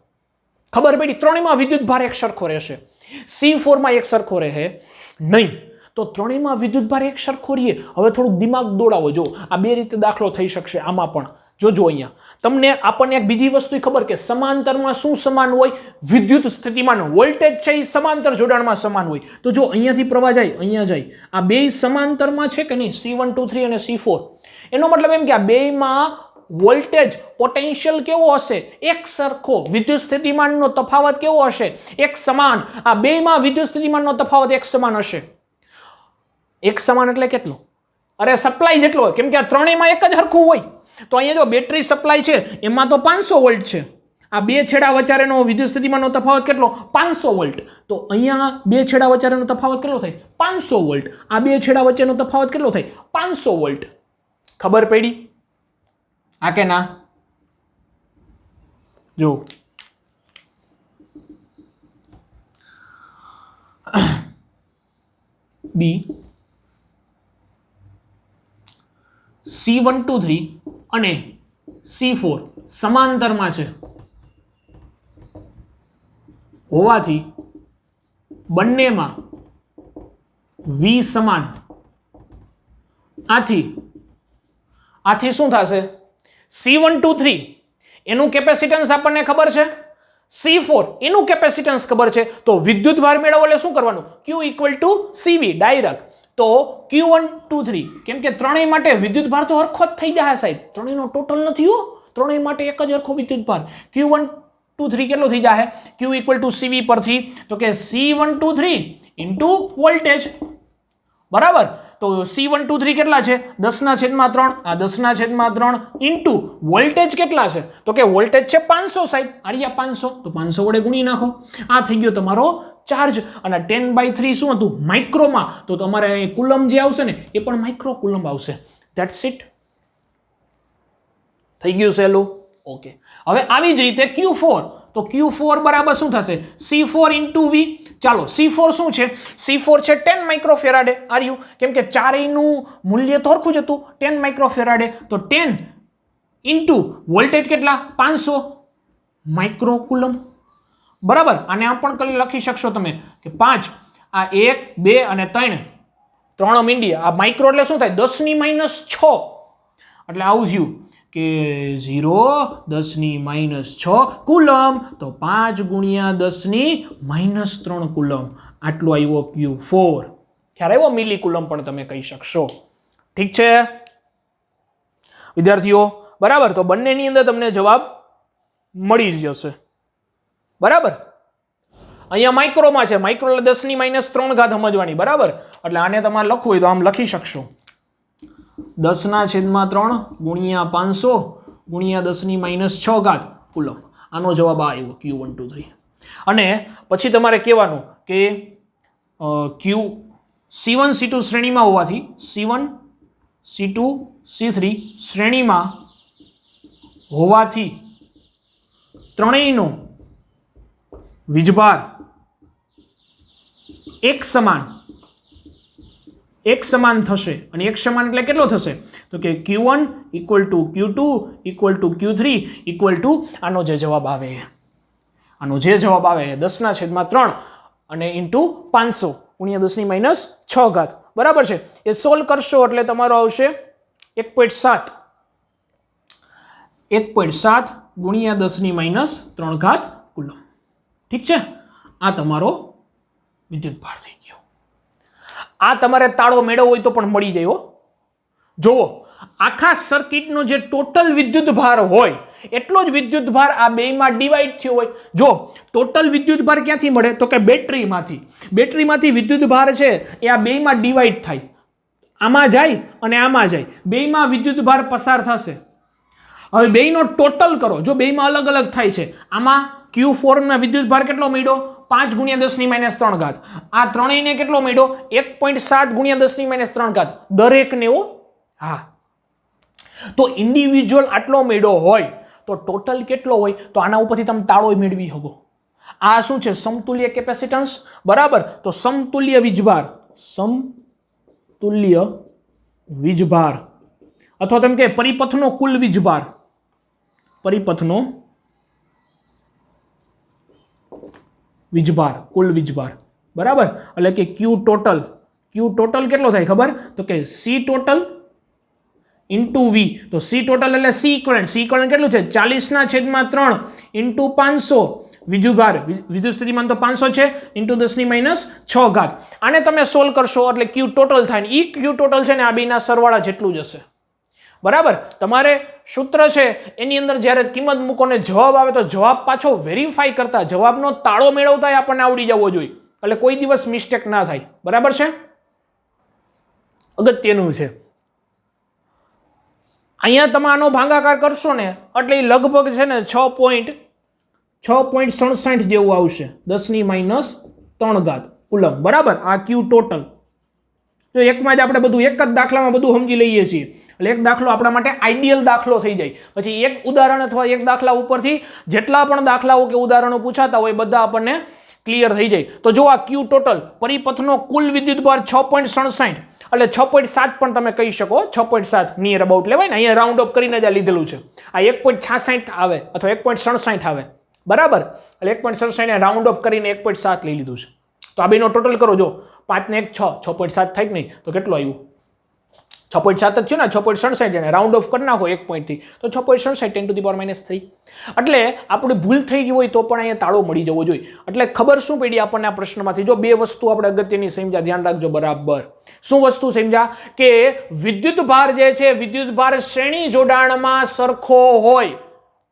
ખબર પડી? ત્રણેયમાં વિદ્યુતભાર એક સરખો રહેશે. C4 માં એક સરખો રહે નહીં. તો ત્રણેયમાં વિદ્યુતભાર એક સરખો રહે. હવે થોડુંક દિમાગ દોડાવો. જો આ બે રીતે દાખલો થઈ શકશે આમાં પણ. જોજો અહીંયા તમને આપણને એક બીજી વસ્તુ ખબર કે સમાંતરમાં શું સમાન હોય? વિદ્યુત સ્થિતિમાન વોલ્ટેજ છે એ સમાંતર જોડાણમાં સમાન હોય. તો જો અહીંયાથી પ્રવાહ જાય, અહીંયા જાય, આ બે સમાંતરમાં છે કે નહીં? C123 અને C4. એનો મતલબ એમ કે આ બેમાં વોલ્ટેજ પોટેન્શિયલ કેવો હશે? એક સરખો. વિદ્યુત સ્થિતિમાનનો તફાવત કેવો હશે? એક સમાન. આ બેમાં વિદ્યુત સ્થિતિમાનનો તફાવત એક સમાન હશે. એક સમાન એટલે કેટલો? અરે સપ્લાય જેટલો હોય. કેમ કે આ ત્રણેયમાં એક જ સરખું હોય. તો અહીંયા જો બેટરી સપ્લાય છે એમાં તો 500 વોલ્ટ છે. આ બે છેડા વચ્ચેનો વિદ્યુત સ્થિતિમાનનો તફાવત કેટલો? 500 વોલ્ટ. તો અહીંયા બે છેડા વચ્ચેનો તફાવત કેટલો થાય? 500 વોલ્ટ. આ બે છેડા વચ્ચેનો તફાવત કેટલો થાય? 500 વોલ્ટ. ખબર પડી? આ કે ના? જો B C123 અને C4 સમાંતરમાં છે હોવાથી બંનેમાં V સમાન. આથી શું થશે? C123 એનું કેપેસિટન્સ આપણને ખબર છે, C4 એનું કેપેસિટન્સ ખબર છે. તો વિદ્યુતભાર મેળવવો એટલે શું કરવાનું? Q = CV direct. તો Q123 કેમ કે ત્રણેય માટે વિદ્યુતભાર તો હરખો જ થઈ જાય સાહેબ. ત્રણેયનો ટોટલ નથી હો, ત્રણેય માટે એક જ હરખો વિદ્યુતભાર. Q1 123 કેટલો થઈ જાય Q ઇક્વલ ટુ CV પરથી તો કે C123 ઇન્ટુ વોલ્ટેજ બરાબર તો C123 કેટલા છે 10/3 આ 10/3 ઇન્ટુ વોલ્ટેજ કેટલા છે તો કે વોલ્ટેજ છે 500 સાહેબ આરિયા 500 તો 500 વડે ગુણી નાખો આ થઈ ગયો તમારો ચાર્જ અને 10/3 શું હતું માઇક્રોમાં તો તમારે કુલમ જે આવશે ને એ પણ માઇક્રો કુલમ આવશે ધેટ્સ ઇટ થઈ ગયું સહેલું ઓકે હવે આવી જ રીતે Q4 તો Q4 બરાબર શું થશે C4 ઇન્ટુ V ચાલો C4 શું છે C4 છે 10 માઇક્રોફેરાડે આર્યું કેમ કે ચારેયનું મૂલ્ય તો સરખું જ હતું 10 માઇક્રોફેરાડે તો 10 ઇન્ટુ વોલ્ટેજ કેટલા 500 માઇક્રોકુલમ બરાબર આને આમ પણ લખી શકશો તમે કે 5 આ 1 2 અને 3 મીંડી આ માઇક્રો એટલે શું થાય 10⁻6 એટલે આવું થયું કે 0 10⁻6 કુલમ તો 5 ગુણ્યા 10⁻3 કુલમ આટલું આવ્યો Q4 ખ્યાલ આવ્યો મિલી કુલમ પણ તમે કહી શકશો ઠીક છે વિદ્યાર્થીઓ બરાબર તો બંનેની અંદર તમને જવાબ મળી જશે બરાબર અહીંયા માઇક્રોમાં છે માઇક્રો એટલે 10⁻3 ઘાત સમજવાની બરાબર એટલે આને તમારે લખવું હોય તો આમ લખી શકશો 10/3 ગુણ્યા 500 ગુણ્યા 10⁻6 ઘાત કુલમ આનો જવાબ આ આવ્યો Q123 અને પછી તમારે કહેવાનું કે C1 C2 શ્રેણીમાં હોવાથી C1 C2 C3 શ્રેણીમાં હોવાથી ત્રણેયનો વીજભાર એક સમાન થશે અને એક સમાન એટલે કેટલો થશે તો કે Q1 equal to Q2 equal to Q3 equal to આનો જે જવાબ આવે 10/3 અને ઇન્ટુ 500 ગુણ્યા 10⁻6 ઘાત બરાબર છે એ સોલ્વ કરશો એટલે તમારો આવશે 1.7 ગુણ્યા 10⁻3 ઘાત કુલમ ઠીક છે આ તમારો વિદ્યુત ભાર થઈ ગયો આ તમારે તાળો મેળવવો હોય તો પણ મળી જાય હો જુઓ આખા સર્કિટનો જે ટોટલ વિદ્યુત ભાર હોય એટલો જ વિદ્યુત ભાર આ બેમાં ડિવાઈડ થયો હોય જો ટોટલ વિદ્યુત ભાર ક્યાંથી મળે તો કે બેટરીમાંથી વિદ્યુત ભાર છે એ આ બેમાં ડિવાઈડ થાય આમાં જાય અને આમાં જાય બેમાં વિદ્યુત ભાર પસાર થશે હવે બેયનો ટોટલ કરો જો બેમાં અલગ અલગ થાય છે આમાં Q4 માં વિદ્યુત ભાર કેટલો મળ્યો 5 ગુણ્યા 10⁻3 ઘાત આ ત્રણેયને કેટલો મળ્યો 1.7 ગુણ્યા 10⁻3 ઘાત દરેકને હા તો ઇન્ડિવિજ્યુઅલ આટલો મળ્યો હોય તો ટોટલ કેટલો હોય તો આના ઉપરથી તમે તાળો મેળવી શકો આ શું છે સમતુલ્ય કેપેસિટન્સ બરાબર તો સમતુલ્ય વીજભાર અથવા તમે કે પરિપથનો કુલ વીજભાર કુલ વીજભાર બરાબર એટલે કે Q ટોટલ કેટલો થાય ખબર તો કે C ટોટલ ઇન્ટુ V તો C ટોટલ એટલે C ઇક્વિવેલન્ટ કેટલું છે 40/3 ઇન્ટુ 500 વિદ્યુત સ્થિતિમાન તો 500 છે ઇન્ટુ 10⁻6 ઘાત આને તમે સોલ્વ કરશો એટલે Q ટોટલ થાય ને Q ટોટલ છે ને આ બેના સરવાળા જેટલું જ હશે બરાબર તમારે સૂત્ર છે એની અંદર જ્યારે કિંમત મૂકો ને જવાબ આવે તો જવાબ પાછો વેરીફાઈ કરતા જવાબનો તાળો મેળવતા આપણને આવડી જવો જોઈએ એટલે કોઈ દિવસ મિસ્ટેક ના થાય બરાબર છે અગત્યનું છે અહીંયા તમે આનો ભાગાકાર કરશો ને એટલે લગભગ છે ને 6.67 જેવું આવશે 10⁻3 ઘાત કુલમ બરાબર આ Q ટોટલ તો એકમાં જ આપણે બધું એક જ દાખલામાં બધું સમજી લઈએ છીએ એટલે એક દાખલો આપણા માટે આઈડિયલ દાખલો થઈ જાય પછી એક ઉદાહરણ અથવા એક દાખલા ઉપરથી જેટલા પણ દાખલાઓ કે ઉદાહરણો પૂછાતા હોય બધા આપણને ક્લિયર થઈ જાય તો જો આ Q ટોટલ પરિપથનો કુલ વિદ્યુત ભાર 6.67 એટલે 6.7 પણ તમે કહી શકો 6.7 નિયર અબાઉટ લેવાય ને અહીંયા રાઉન્ડ અપ કરીને જ લીધેલું છે આ 1.66 આવે અથવા 1.67 આવે બરાબર એટલે 1.67 ને રાઉન્ડ અપ કરીને 1.7 લઈ લીધું છે તો આ બેનો ટોટલ કરો જો 5 ને 1 6.7 થાય કે નહીં તો કેટલું આવ્યું 6.7 જ થયું ને 6.67 ને રાઉન્ડ ઓફ કરી નાખો 1 પોઈન્ટથી તો 6.67 10⁻³ એટલે આપણે ભૂલ થઈ ગઈ હોય તો પણ અહીંયા તાળો મળી જવો જોઈએ એટલે ખબર શું પડી આપણને આ પ્રશ્નમાંથી જો બે વસ્તુ આપણે અગત્યની સમજ્યા ધ્યાન રાખજો બરાબર શું વસ્તુ સમજ્યા કે વિદ્યુત ભાર જે છે વિદ્યુત ભાર શ્રેણી જોડાણમાં સરખો હોય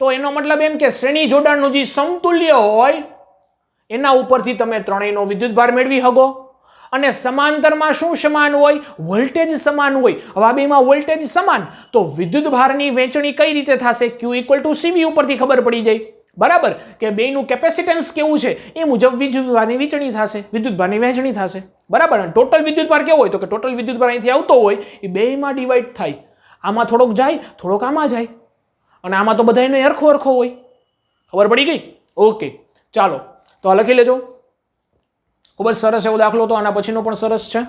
તો એનો મતલબ એમ કે શ્રેણી જોડાણનું જે સમતુલ્ય હોય એના ઉપરથી તમે ત્રણેયનો વિદ્યુતભાર મેળવી શકો. અને સમાંતરમાં શું સમાન હોય? વોલ્ટેજ સમાન હોય. હવે આ બેમાં વોલ્ટેજ સમાન તો વિદ્યુતભારની વહેંચણી કઈ રીતે થશે? Q = CV ઉપરથી ખબર પડી જાય. બરાબર કે બેનું કેપેસિટન્સ કેવું છે એ મુજબ વિદ્યુતભારની વહેંચણી થશે, વિદ્યુતભારની વહેંચણી થશે. બરાબર. ટોટલ વિદ્યુતભાર કેવો હોય? તો કે ટોટલ વિદ્યુતભાર અહીંથી આવતો હોય એ બેમાં ડિવાઈડ થાય. આમાં થોડોક જાય, થોડોક આમાં જાય, અને આમાં તો બધાયનો હરખો હોય. ખબર પડી ગઈ? ઓકે, ચાલો તો આ લખી લેજો. ખૂબ જ સરસ એવો દાખલો તો આના પછીનો પણ સરસ છે.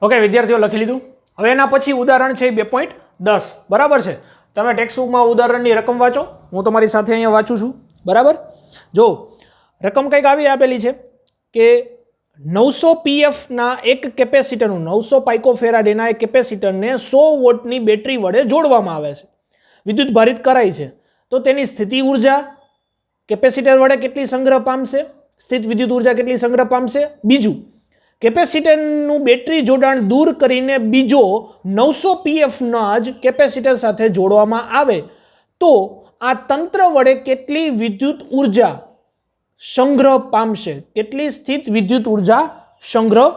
ઓકે વિદ્યાર્થીઓ, લખી લીધું. હવે એના પછી ઉદાહરણ છે 2.10. બરાબર છે. તમે ટેક્સ્ટબુકમાં ઉદાહરણની રકમ વાંચો, હું તમારી સાથે અહીંયા વાંચું છું. બરાબર. જો રકમ કંઈક આવી આપેલી છે કે 900 PF ના એક કેપેસિટરનું 900 પાઇકોફેરાડેના એક કેપેસિટરને 100 વોટની બેટરી વડે જોડવામાં આવે છે, વિદ્યુત ભારિત કરાય છે. તો તેની સ્થિતિ ઉર્જા કેપેસિટર વડે કેટલી સંગ્રહ પામશે? સ્થિત વિદ્યુત ઉર્જા કેટલી સંગ્રહ પામશે? બીજું, કેપેસિટરનું બેટરી જોડાણ દૂર કરીને બીજો 900 PF ના જ કેપેસિટર સાથે જોડવામાં આવે તો આ તંત્ર વડે કેટલી વિદ્યુત ઉર્જા સંગ્રહ પામશે? કેટલી સ્થિત વિદ્યુત ઉર્જા સંગ્રહ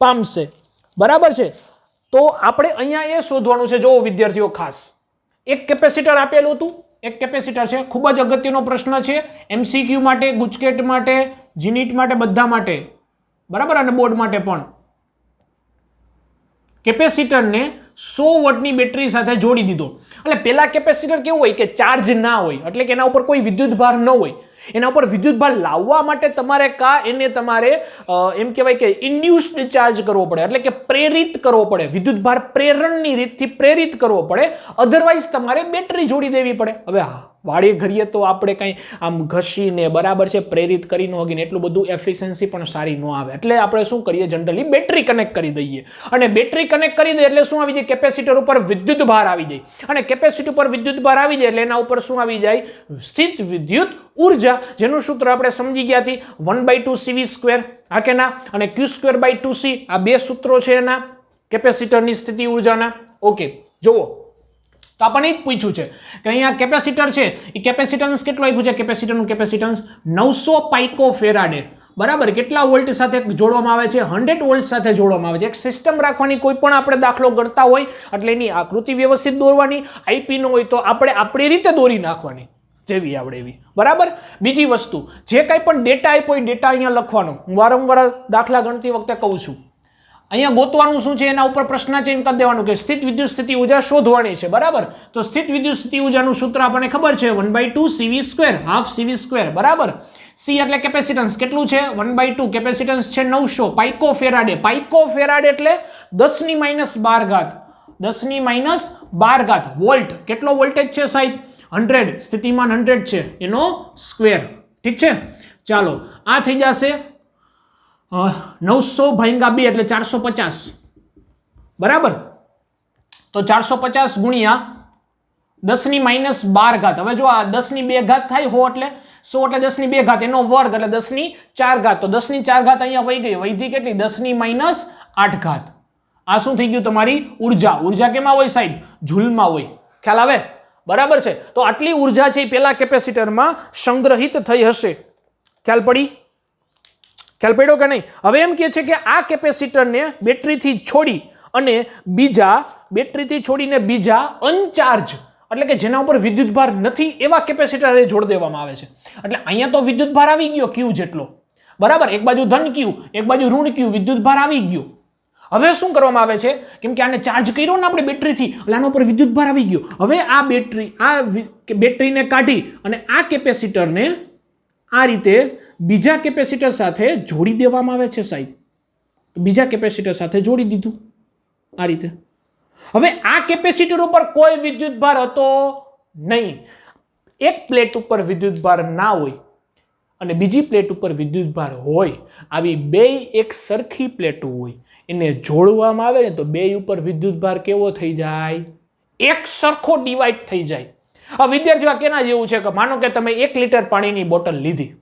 પામશે? બરાબર છે. તો આપણે અહીંયા એ શોધવાનું છે. જો વિદ્યાર્થીઓ ખાસ એક કેપેસિટર આપેલું હતું, એક કેપેસિટર છે. ખૂબ જ અગત્યનો પ્રશ્ન છે MCQ માટે, ગુજકેટ માટે, જીનીટ માટે, બધા માટે. બરાબર. અને બોર્ડ માટે પણ. કેપેસિટરને 100 વોટની બેટરી સાથે જોડી દીધો. એટલે પેલા કેપેસિટર કેવું હોય કે ચાર્જ ના હોય, એટલે કે એના ઉપર કોઈ વિદ્યુતભાર ન હોય. એના ઉપર વિદ્યુતભાર લાવવા માટે તમારે એને તમારે એમ કહેવાય કે ઇન્ડ્યુસ્ડ ચાર્જ કરવો પડે, એટલે કે પ્રેરિત કરવો પડે. વિદ્યુતભાર પ્રેરણની રીતથી પ્રેરિત કરવો પડે, અધરવાઇઝ તમારે બેટરી જોડી દેવી પડે. હવે વાળી ઘડીએ તો આપણે કંઈ આમ ઘસીને બરાબર છે પ્રેરિત કરી ન હોગીને એટલું બધું એફિશિયન્સી પણ સારી ન આવે. એટલે આપણે શું કરીએ? જનરલી બેટરી કનેક્ટ કરી દઈએ. અને બેટરી કનેક્ટ કરી દઈએ એટલે શું આવી જાય? કેપેસિટર ઉપર વિદ્યુતભાર આવી જાય. અને કેપેસિટર ઉપર વિદ્યુતભાર આવી જાય એટલે એના ઉપર શું આવી જાય? સ્થિત વિદ્યુત ઉર્જા, જેનું સૂત્ર આપણે સમજી ગયા હતી 1/2 CV². હા કે ના? અને Q²/2C, આ બે સૂત્રો છે એના કેપેસિટરની સ્થિતિ ઉર્જાના. ઓકે, જુઓ તો આપણને જ પૂછ્યું છે કે અહીંયા કેપેસિટર છે એ કેપેસિટન્સ કેટલો આપ્યું છે? કેપેસિટરનું કેપેસિટન્સ 900 પાઇકોફેરાડે. બરાબર. કેટલા વોલ્ટ સાથે જોડવામાં આવે છે? 100 વોલ્ટ સાથે જોડવામાં આવે છે. એક સિસ્ટમ રાખવાની, કોઈ પણ આપણે દાખલો ગણતા હોય એટલે એની આકૃતિ વ્યવસ્થિત દોરવાની. IP નો હોય તો આપણે આપણી રીતે દોરી નાખવાની, જેવી આવડે એવી. બરાબર. બીજી વસ્તુ, જે કંઈ પણ ડેટા આપ્યો હોય ડેટા અહીંયા લખવાનો. હું વારંવાર દાખલા ગણતી વખતે કહું છું, અહીંયા ગોતવાનું શું છે? એના ઉપર પ્રશ્ન ચેન્જ કરી દેવાનું કે સ્થિત વિદ્યુત સ્થિતિ ઉર્જા શોધવાની છે. બરાબર. તો સ્થિત વિદ્યુત સ્થિતિ ઉર્જાનું સૂત્ર આપણને ખબર છે 1/2 CV², હાફ CV². બરાબર. C એટલે કેપેસિટન્સ કેટલું છે? 1/2. કેપેસિટન્સ છે 900 પાઇકોફેરાડે. પાઇકોફેરાડે એટલે 10⁻12 ઘાત, 10⁻12 ઘાત વોલ્ટ. કેટલો વોલ્ટેજ છે સાહેબ? 100. સ્થિતિમાન 100 છે, એનો સ્ક્વેર. ઠીક છે. ચાલો, આ થઈ જશે 900/2 એટલે 450. બરાબર. તો 450 ગુણ્યા 10⁻12 ઘાત. હવે જો આ 10⁻2 ઘાત થાય 100 એટલે 100 એટલે 10⁻2 ઘાત, એનો વર્ગ એટલે 10⁻4 ઘાત. તો 10⁻4 ઘાત અહીંયા વહી ગઈ. વધી કેટલી? 10⁻8 ઘાત. આ શું થઈ ગયું? તમારી ઉર્જા. ઉર્જા કેમાં હોય સાહેબ? જૂલમાં હોય. ખ્યાલ આવે? બરાબર છે. તો આટલી ઉર્જા છે પેલા કેપેસિટરમાં સંગ્રહિત થઈ હશે. ખ્યાલ પડી? ખ્યાલ પડ્યો કે નહીં? હવે એમ કહે છે કે આ કેપેસિટરને બેટરીથી છોડી અને બીજા બેટરીથી છોડીને બીજા અનચાર્જ, એટલે કે જેના ઉપર વિદ્યુતભાર નથી એવા કેપેસિટરે જોડી દેવામાં આવે છે. એટલે અહીંયા તો વિદ્યુતભાર આવી ગયો Q જેટલો. બરાબર. એક બાજુ ધન Q, એક બાજુ ઋણ Q, વિદ્યુતભાર આવી ગયો. હવે શું કરવામાં આવે છે? કેમ કે આને ચાર્જ કર્યો ને આપણે બેટરીથી, એટલે આના ઉપર વિદ્યુતભાર આવી ગયો. હવે આ બેટરીને કાઢી અને આ કેપેસિટરને આ રીતે બીજા કેપેસિટર સાથે જોડી દેવામાં આવે છે સાહેબ. બીજા કેપેસિટર સાથે જોડી દીધું આ રીતે. હવે આ કેપેસિટર ઉપર કોઈ વિદ્યુતભાર હતો નહીં. એક પ્લેટ ઉપર વિદ્યુતભાર ના હોય અને બીજી પ્લેટ ઉપર વિદ્યુતભાર હોય, આવી બે એક સરખી પ્લેટો હોય, એને જોડવામાં આવે ને તો બે ઉપર વિદ્યુતભાર કેવો થઈ જાય? એક સરખો ડિવાઈડ થઈ જાય. હવે વિદ્યાર્થીઓ કેના જેવું છે કે માનો કે તમે 1 લિટર પાણીની બોટલ લીધી,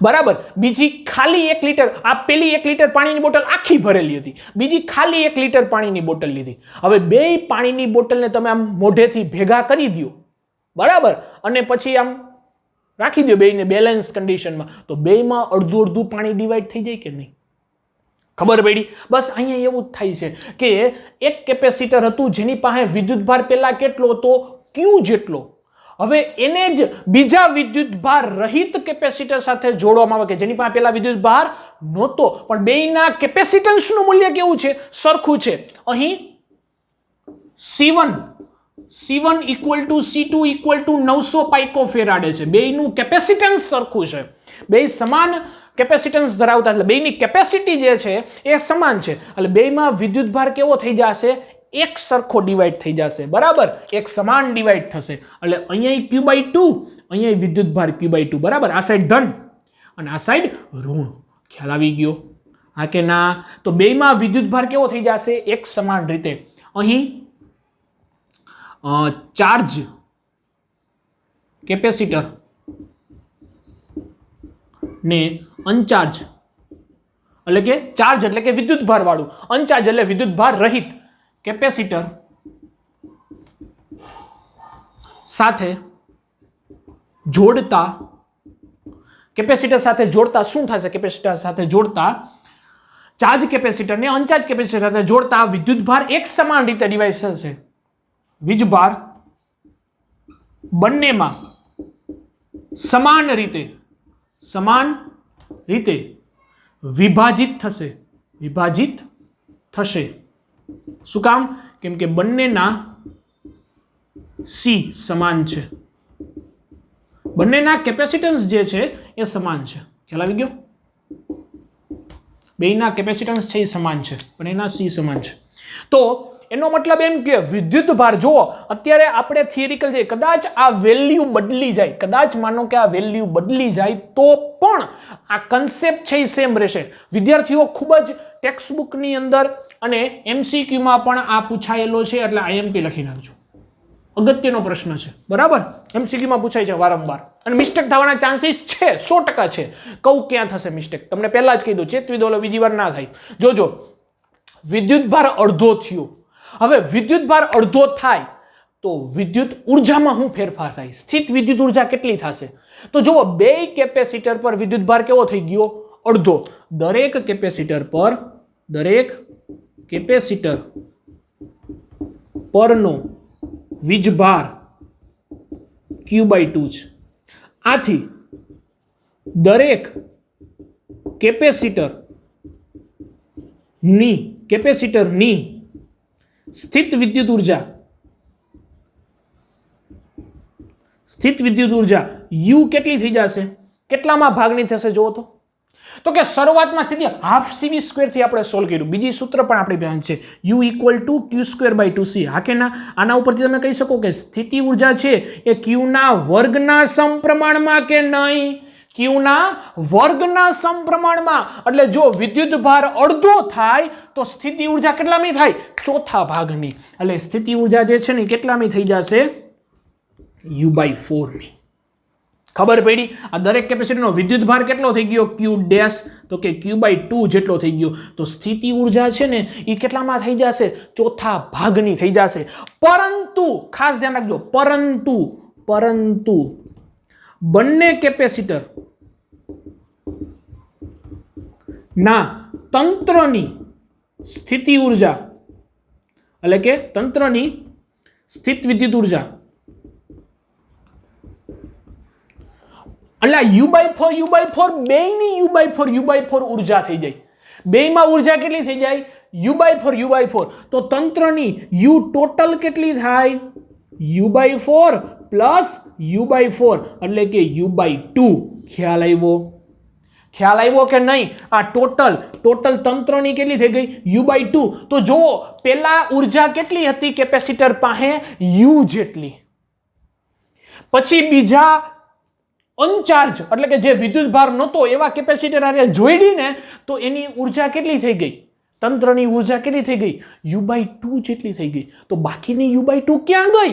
બરાબર. બીજી ખાલી 1 લીટર, આ પેલી 1 લીટર પાણીની બોટલ આખી ભરેલી હતી, બીજી ખાલી 1 લીટર પાણીની બોટલ લીધી. હવે બે પાણીની બોટલને તમે આમ મોઢેથી ભેગા કરી દો, બરાબર, અને પછી આમ રાખી દો બેયને બેલેન્સ કન્ડિશનમાં, તો બેયમાં અડધું અડધું પાણી ડિવાઈડ થઈ જાય કે નહીં? ખબર પડી? બસ અહીંયા એવું જ થાય છે કે એક કેપેસિટર હતું જેની પાસે વિદ્યુતભાર પહેલા કેટલો હતો? Q જેટલો. હવે એને જ બીજા વિદ્યુતભાર રહિત કેપેસિટર સાથે જોડવામાં આવે કે જેની પાસે પહેલા વિદ્યુતભાર નહોતો, પણ બેયના કેપેસિટન્સનું મૂલ્ય કેવું છે? સરખું છે. અહીં C1 equal to C2 equal to 900 પાઇકોફેરાડે છે. બેયનું કેપેસિટન્સ સરખું છે, બેય સમાન કેપેસિટન્સ ધરાવતા, એટલે બેયની કેપેસિટી જે છે એ સમાન છે, એટલે બેયમાં વિદ્યુતભાર કેવો થઈ જશે? એક સરખો ડિવાઈડ થઈ જશે, બરાબર, એક સમાન ડિવાઈડ થશે. એટલે અહીંયા Q/2, અહીંયા વિદ્યુતભાર Q/2, બરાબર. આ સાઈડ ધન અને આ સાઈડ ઋણ. ખ્યાલ આવી ગયો? હા કે ના? તો બેયમાં વિદ્યુતભાર કેવો થઈ જશે? એક સમાન રીતે. અહીં ચાર્જ કેપેસિટર ને અનચાર્જ એટલે કે ચાર્જ એટલે કે વિદ્યુતભાર વાળું, અનચાર્જ એટલે વિદ્યુતભાર રહિત કેપેસિટર સાથે જોડતા, કેપેસિટર સાથે જોડતા શું થશે? કેપેસિટર સાથે જોડતા ચાર્જ કેપેસિટર ને અનચાર્જ કેપેસિટર સાથે જોડતા વિદ્યુતભાર એક સમાન રીતે ડિવાઈડ થશે. વીજભાર બંનેમાં સમાન રીતે વિભાજિત થશે. શું કામ? કેમ કે બંનેના C સમાન છે, બંનેના કેપેસિટન્સ જે છે એ સમાન છે. ખ્યાલ આવી ગયો? બેયના કેપેસિટન્સ છે એ સમાન છે, બંનેના C સમાન છે. તો એનો મતલબ એમ કે વિદ્યુતભાર, જુઓ અત્યારે આપણે થિયરિકલ છે, કદાચ આ વેલ્યુ બદલી જાય, કદાચ માનો કે આ વેલ્યુ બદલી જાય તો પણ આ કન્સેપ્ટ છે એ સેમ રહેશે. વિદ્યાર્થીઓ ખૂબ જ ટેક્સ્ટબુકની અંદર અને MCQમાં પણ આ પૂછાયેલો છે, એટલે IMP લખી નાખજો. અગત્યનો પ્રશ્ન છે, બરાબર. MCQમાં પૂછાય છે વારંવાર અને મિસ્ટેક થવાના ચાન્સીસ છે, 100% છે. કહું ક્યાં થશે મિસ્ટેક, તમને પહેલા જ કહી દઉં, ચેતવી દો, બીજી વાર ના થાય. જોજો, વિદ્યુતભાર અડધો થયો. હવે વિદ્યુતભાર અડધો થાય તો વિદ્યુત ઉર્જામાં શું ફેરફાર થાય? સ્થિત વિદ્યુત ઉર્જા કેટલી થશે? તો જુઓ, બે કેપેસિટર પર વિદ્યુતભાર કેવો થઈ ગયો? અડધો. દરેક કેપેસિટર પરનો વીજભાર Q/2 છે. આથી દરેક કેપેસિટરની સ્થિત વિદ્યુત ઉર્જા U કેટલી થઈ જશે? કેટલામાં ભાગની થશે જુઓ તો કે શરૂઆતમાં સ્થિતિ હાફ CV² થી આપણે સોલ્વ કર્યું. બીજી સૂત્ર પણ આપણી પાસે છે, U ઇક્વલ ટુ Q²/2C. હા કે ના? આના ઉપરથી તમે કહી શકો કે સ્થિતિ ઉર્જા છે એ Q ના વર્ગના સમપ્રમાણમાં કે નહીં? Q ના વર્ગના સમપ્રમાણમાં. એટલે જો વિદ્યુતભાર અડધો થાય તો સ્થિતિ ઉર્જા કેટલામી થાય? ચોથા ભાગની. એટલે સ્થિતિ ઉર્જા જે છે ને કેટલામી થઈ જશે? U/4 ની. ખબર પડી? આ દરેક કેપેસિટરનો વિદ્યુતભાર કેટલો થઈ ગયો? Q ડેશ, તો કે Q/2 જેટલો થઈ ગયો. તો સ્થિતિ ઉર્જા છે ને એ કેટલામાં થઈ જશે? ચોથા ભાગની થઈ જશે. પરંતુ ખાસ ધ્યાન રાખજો, પરંતુ બંને કેપેસિટર ના તંત્રની સ્થિતિ ઉર્જા એટલે કે તંત્રની સ્થિત વિદ્યુત ઉર્જા એટલે U/4 બેયની U/4 ઉર્જા થઈ જાય. બેયમાં ઉર્જા કેટલી થઈ જાય? U/4. તો તંત્રની U ટોટલ કેટલી થાય? U/4 પ્લસ U/4 એટલે કે U/2. ખ્યાલ આવ્યો કે નહીં? આ ટોટલ તંત્રની કેટલી થઈ ગઈ? U/2. તો જુઓ, પેલા ઉર્જા કેટલી હતી કેપેસિટર પાસે? U જેટલી. પછી બીજા અનચાર્જ એટલે કે જે વિદ્યુતભાર નહોતો એવા કેપેસિટર આરે જોડીને તો એની ઉર્જા કેટલી થઈ ગઈ? તંત્રની ઉર્જા કેટલી થઈ ગઈ? U/2 જેટલી થઈ ગઈ. તો બાકીની U/2 ક્યાં ગઈ?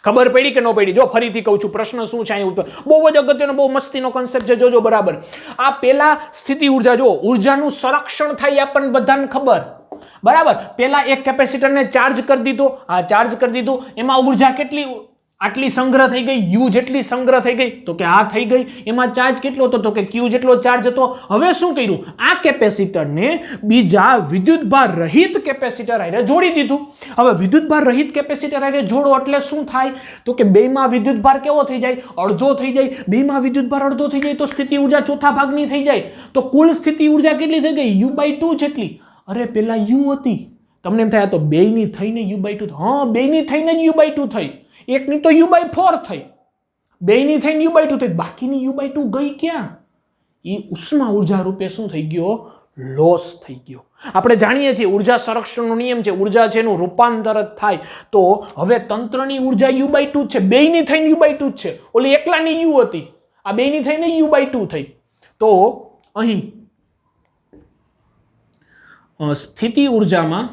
ખબર પડી કે ન પડી? જો ફરીથી કહું છું પ્રશ્ન શું છે અહીં ઉપર, બહુ જ અગત્યનો બહુ મસ્તીનો કોન્સેપ્ટ છે, જોજો બરાબર. આ પેલા સ્થિતિ ઉર્જા, જો ઉર્જાનું સંરક્ષણ થાય આપણને બધાને ખબર, બરાબર. પેલા એક કેપેસિટરને ચાર્જ કરી દીધો, આ ચાર્જ કરી દીધું, એમાં ઉર્જા કેટલી આટલી સંગ્રહ થઈ ગઈ, યુ જેટલી સંગ્રહ થઈ ગઈ, તો કે આ થઈ ગઈ. એમાં ચાર્જ કેટલો હતો? તો કે ક્યુ જેટલો ચાર્જ હતો. હવે શું કર્યું? આ કેપેસિટરને બીજા વિદ્યુતભાર રહિત કેપેસિટર હારે જોડી દીધું. હવે વિદ્યુતભાર રહિત કેપેસિટર હારે જોડો એટલે શું થાય? તો કે બેમાં વિદ્યુતભાર કેવો થઈ જાય? અડધો થઈ જાય. બેમાં વિદ્યુતભાર અડધો થઈ જાય તો સ્થિતિ ઉર્જા ચોથા ભાગની થઈ જાય. તો કુલ સ્થિતિ ઉર્જા કેટલી થઈ ગઈ? U/2 જેટલી. અરે પેલા યુ હતી, તમને એમ થાય તો બેયની થઈને U/2. હા, બેયની થઈને જ U/2 થઈ. એકની તો U/4 થઈ, બેયની થઈને U/2 થઈ, બાકીની U/2 ગઈ ક્યાં? એ ઉષ્મા ઉર્જા રૂપે શું થઈ ગયો? લોસ થઈ ગયો. આપણે જાણીએ છીએ ઉર્જા સંરક્ષણનો નિયમ છે, ઉર્જા છે એનું રૂપાંતર થાય. તો હવે તંત્રની ઉર્જા U/2 છે, બેયની થઈને U/2 છે. ઓલી એકલાની U હતી, આ બેયની થઈને U/2 થઈ. તો અહીં સ્થિતિ ઉર્જામાં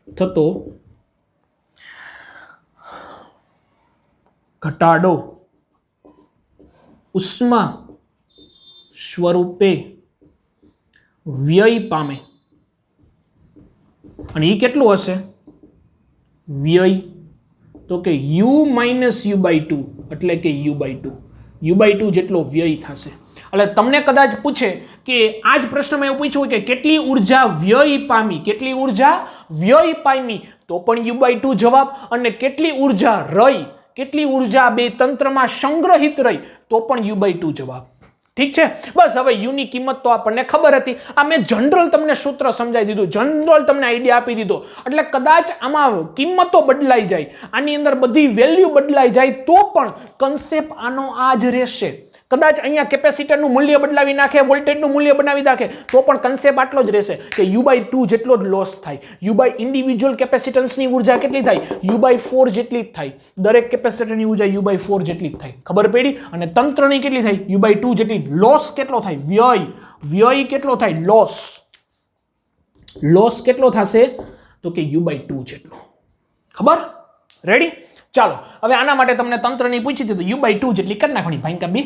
થતો ઘટાડો ઉષ્મા સ્વરૂપે વ્યય પામે. અને એ કેટલું હશે? વ્યય તો કે U - U/2 એટલે કે U/2 જેટલો વ્યય થશે. એટલે તમને કદાચ પૂછે કે આ જ પ્રશ્નમાં એવું પૂછ્યું કે કેટલી ઉર્જા વ્યય પામી, કેટલી ઉર્જા વ્યય પામી, તો પણ U/2 જવાબ. અને કેટલી ઉર્જા રહી, કેટલી ઉર્જા બે તંત્રમાં સંગ્રહિત રહી, તો પણ U/2 જવાબ. ઠીક છે? બસ હવે યુ ની કિંમત તો આપણને ખબર હતી. આ મેં જનરલ તમને સૂત્ર સમજાવી દીધું, જનરલ તમને આઈડિયા આપી દીધો. એટલે કદાચ આમાં કિંમતો બદલાઈ જાય, આની અંદર બધી વેલ્યુ બદલાઈ જાય, તો પણ કન્સેપ્ટ આનો આ જ રહેશે. કદાચ અહીંયા કેપેસિટરનું મૂલ્ય બદલાવી નાખે, વોલ્ટેજનું મૂલ્ય બનાવી નાખે, તો પણ કન્સેપ્ટ આટલો જ રહેશે કે U/2 જેટલો જ લોસ થાય. ઇન્ડિવિજ્યુઅલ કેપેસિટન્સની ઉર્જા કેટલી થાય? U/4 જેટલી જ થાય. દરેક કેપેસિટરની ઉર્જા U/4 જેટલી જ થાય. ખબર પડી? અને તંત્રની કેટલી થાય? U/2 જેટલી. લોસ કેટલો થાય? વ્યય કેટલો થાય? લોસ કેટલો થશે? તો કે U/2 જેટલો. ખબર? રેડી? ચાલો હવે આના માટે તમને તંત્રની પૂછી હતી તો U/2 જેટલી કરી નાખવાની, ભાંગ્યા 2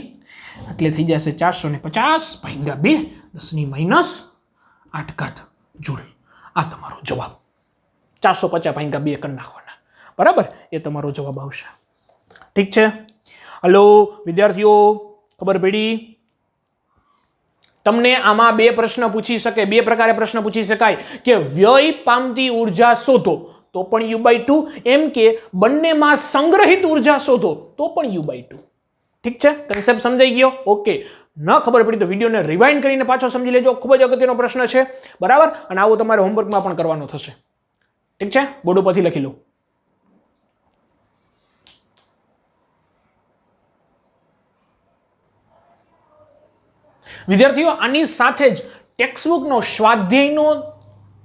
એટલે થઈ જશે 450 ભાંગ્યા 2 10⁻8 જૂલ. આ તમારો જવાબ. 450 ભાંગ્યા 2 કરી નાખવાના, બરાબર? એ તમારો જવાબ આવશે. ઠીક છે? હલો વિદ્યાર્થીઓ, ખબર પડી? તમને આમાં બે પ્રશ્ન પૂછી શકે, બે પ્રકારે પ્રશ્ન પૂછી શકાય કે વ્યય પામતી ઉર્જા શોધો તો પણ U/2, એમ કે બંનેમાં સંગ્રહિત ઉર્જા શોધો તો પણ U/2. ઠીક છે? કન્સેપ્ટ સમજાઈ ગયો? ઓકે. ન ખબર પડી તો વિડીયોને રિવાઇન્ડ કરીને પાછો સમજી લેજો. ખૂબ જ અગત્યનો પ્રશ્ન છે, બરાબર? અને આવો તમારે હોમવર્કમાં પણ કરવાનો થશે. ઠીક છે? બોર્ડ ઉપરથી લખી લો. વિદ્યાર્થીઓ, આની સાથે જ ટેક્સ્ટબુકનો સ્વાધ્યાયનો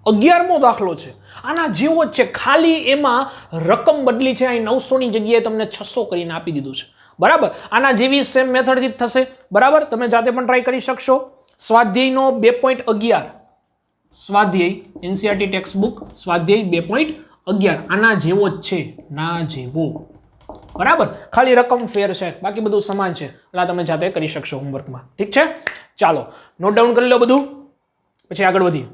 11મો દાખલો છે, આના જેવો જ છે, ખાલી એમાં રકમ બદલી છે. અહીં 900 ની જગ્યાએ તમને 600 કરીને આપી દીધું છે, બરાબર? આના જેવી સેમ મેથડથી જ થશે, બરાબર? તમે જાતે પણ ટ્રાય કરી શકશો. સ્વાધ્યાયનો 2.11, સ્વાધ્યાય NCERT ટેક્સ્ટબુક સ્વાધ્યાય 2.11 આના જેવો જ છે, ના જેવો, બરાબર? ખાલી રકમ ફેર છે, બાકી બધું સમાન છે. એટલે તમે જાતે કરી શકશો હોમવર્કમાં. ઠીક છે? ચાલો નોટ ડાઉન કરી લો બધું, પછી આગળ વધીએ.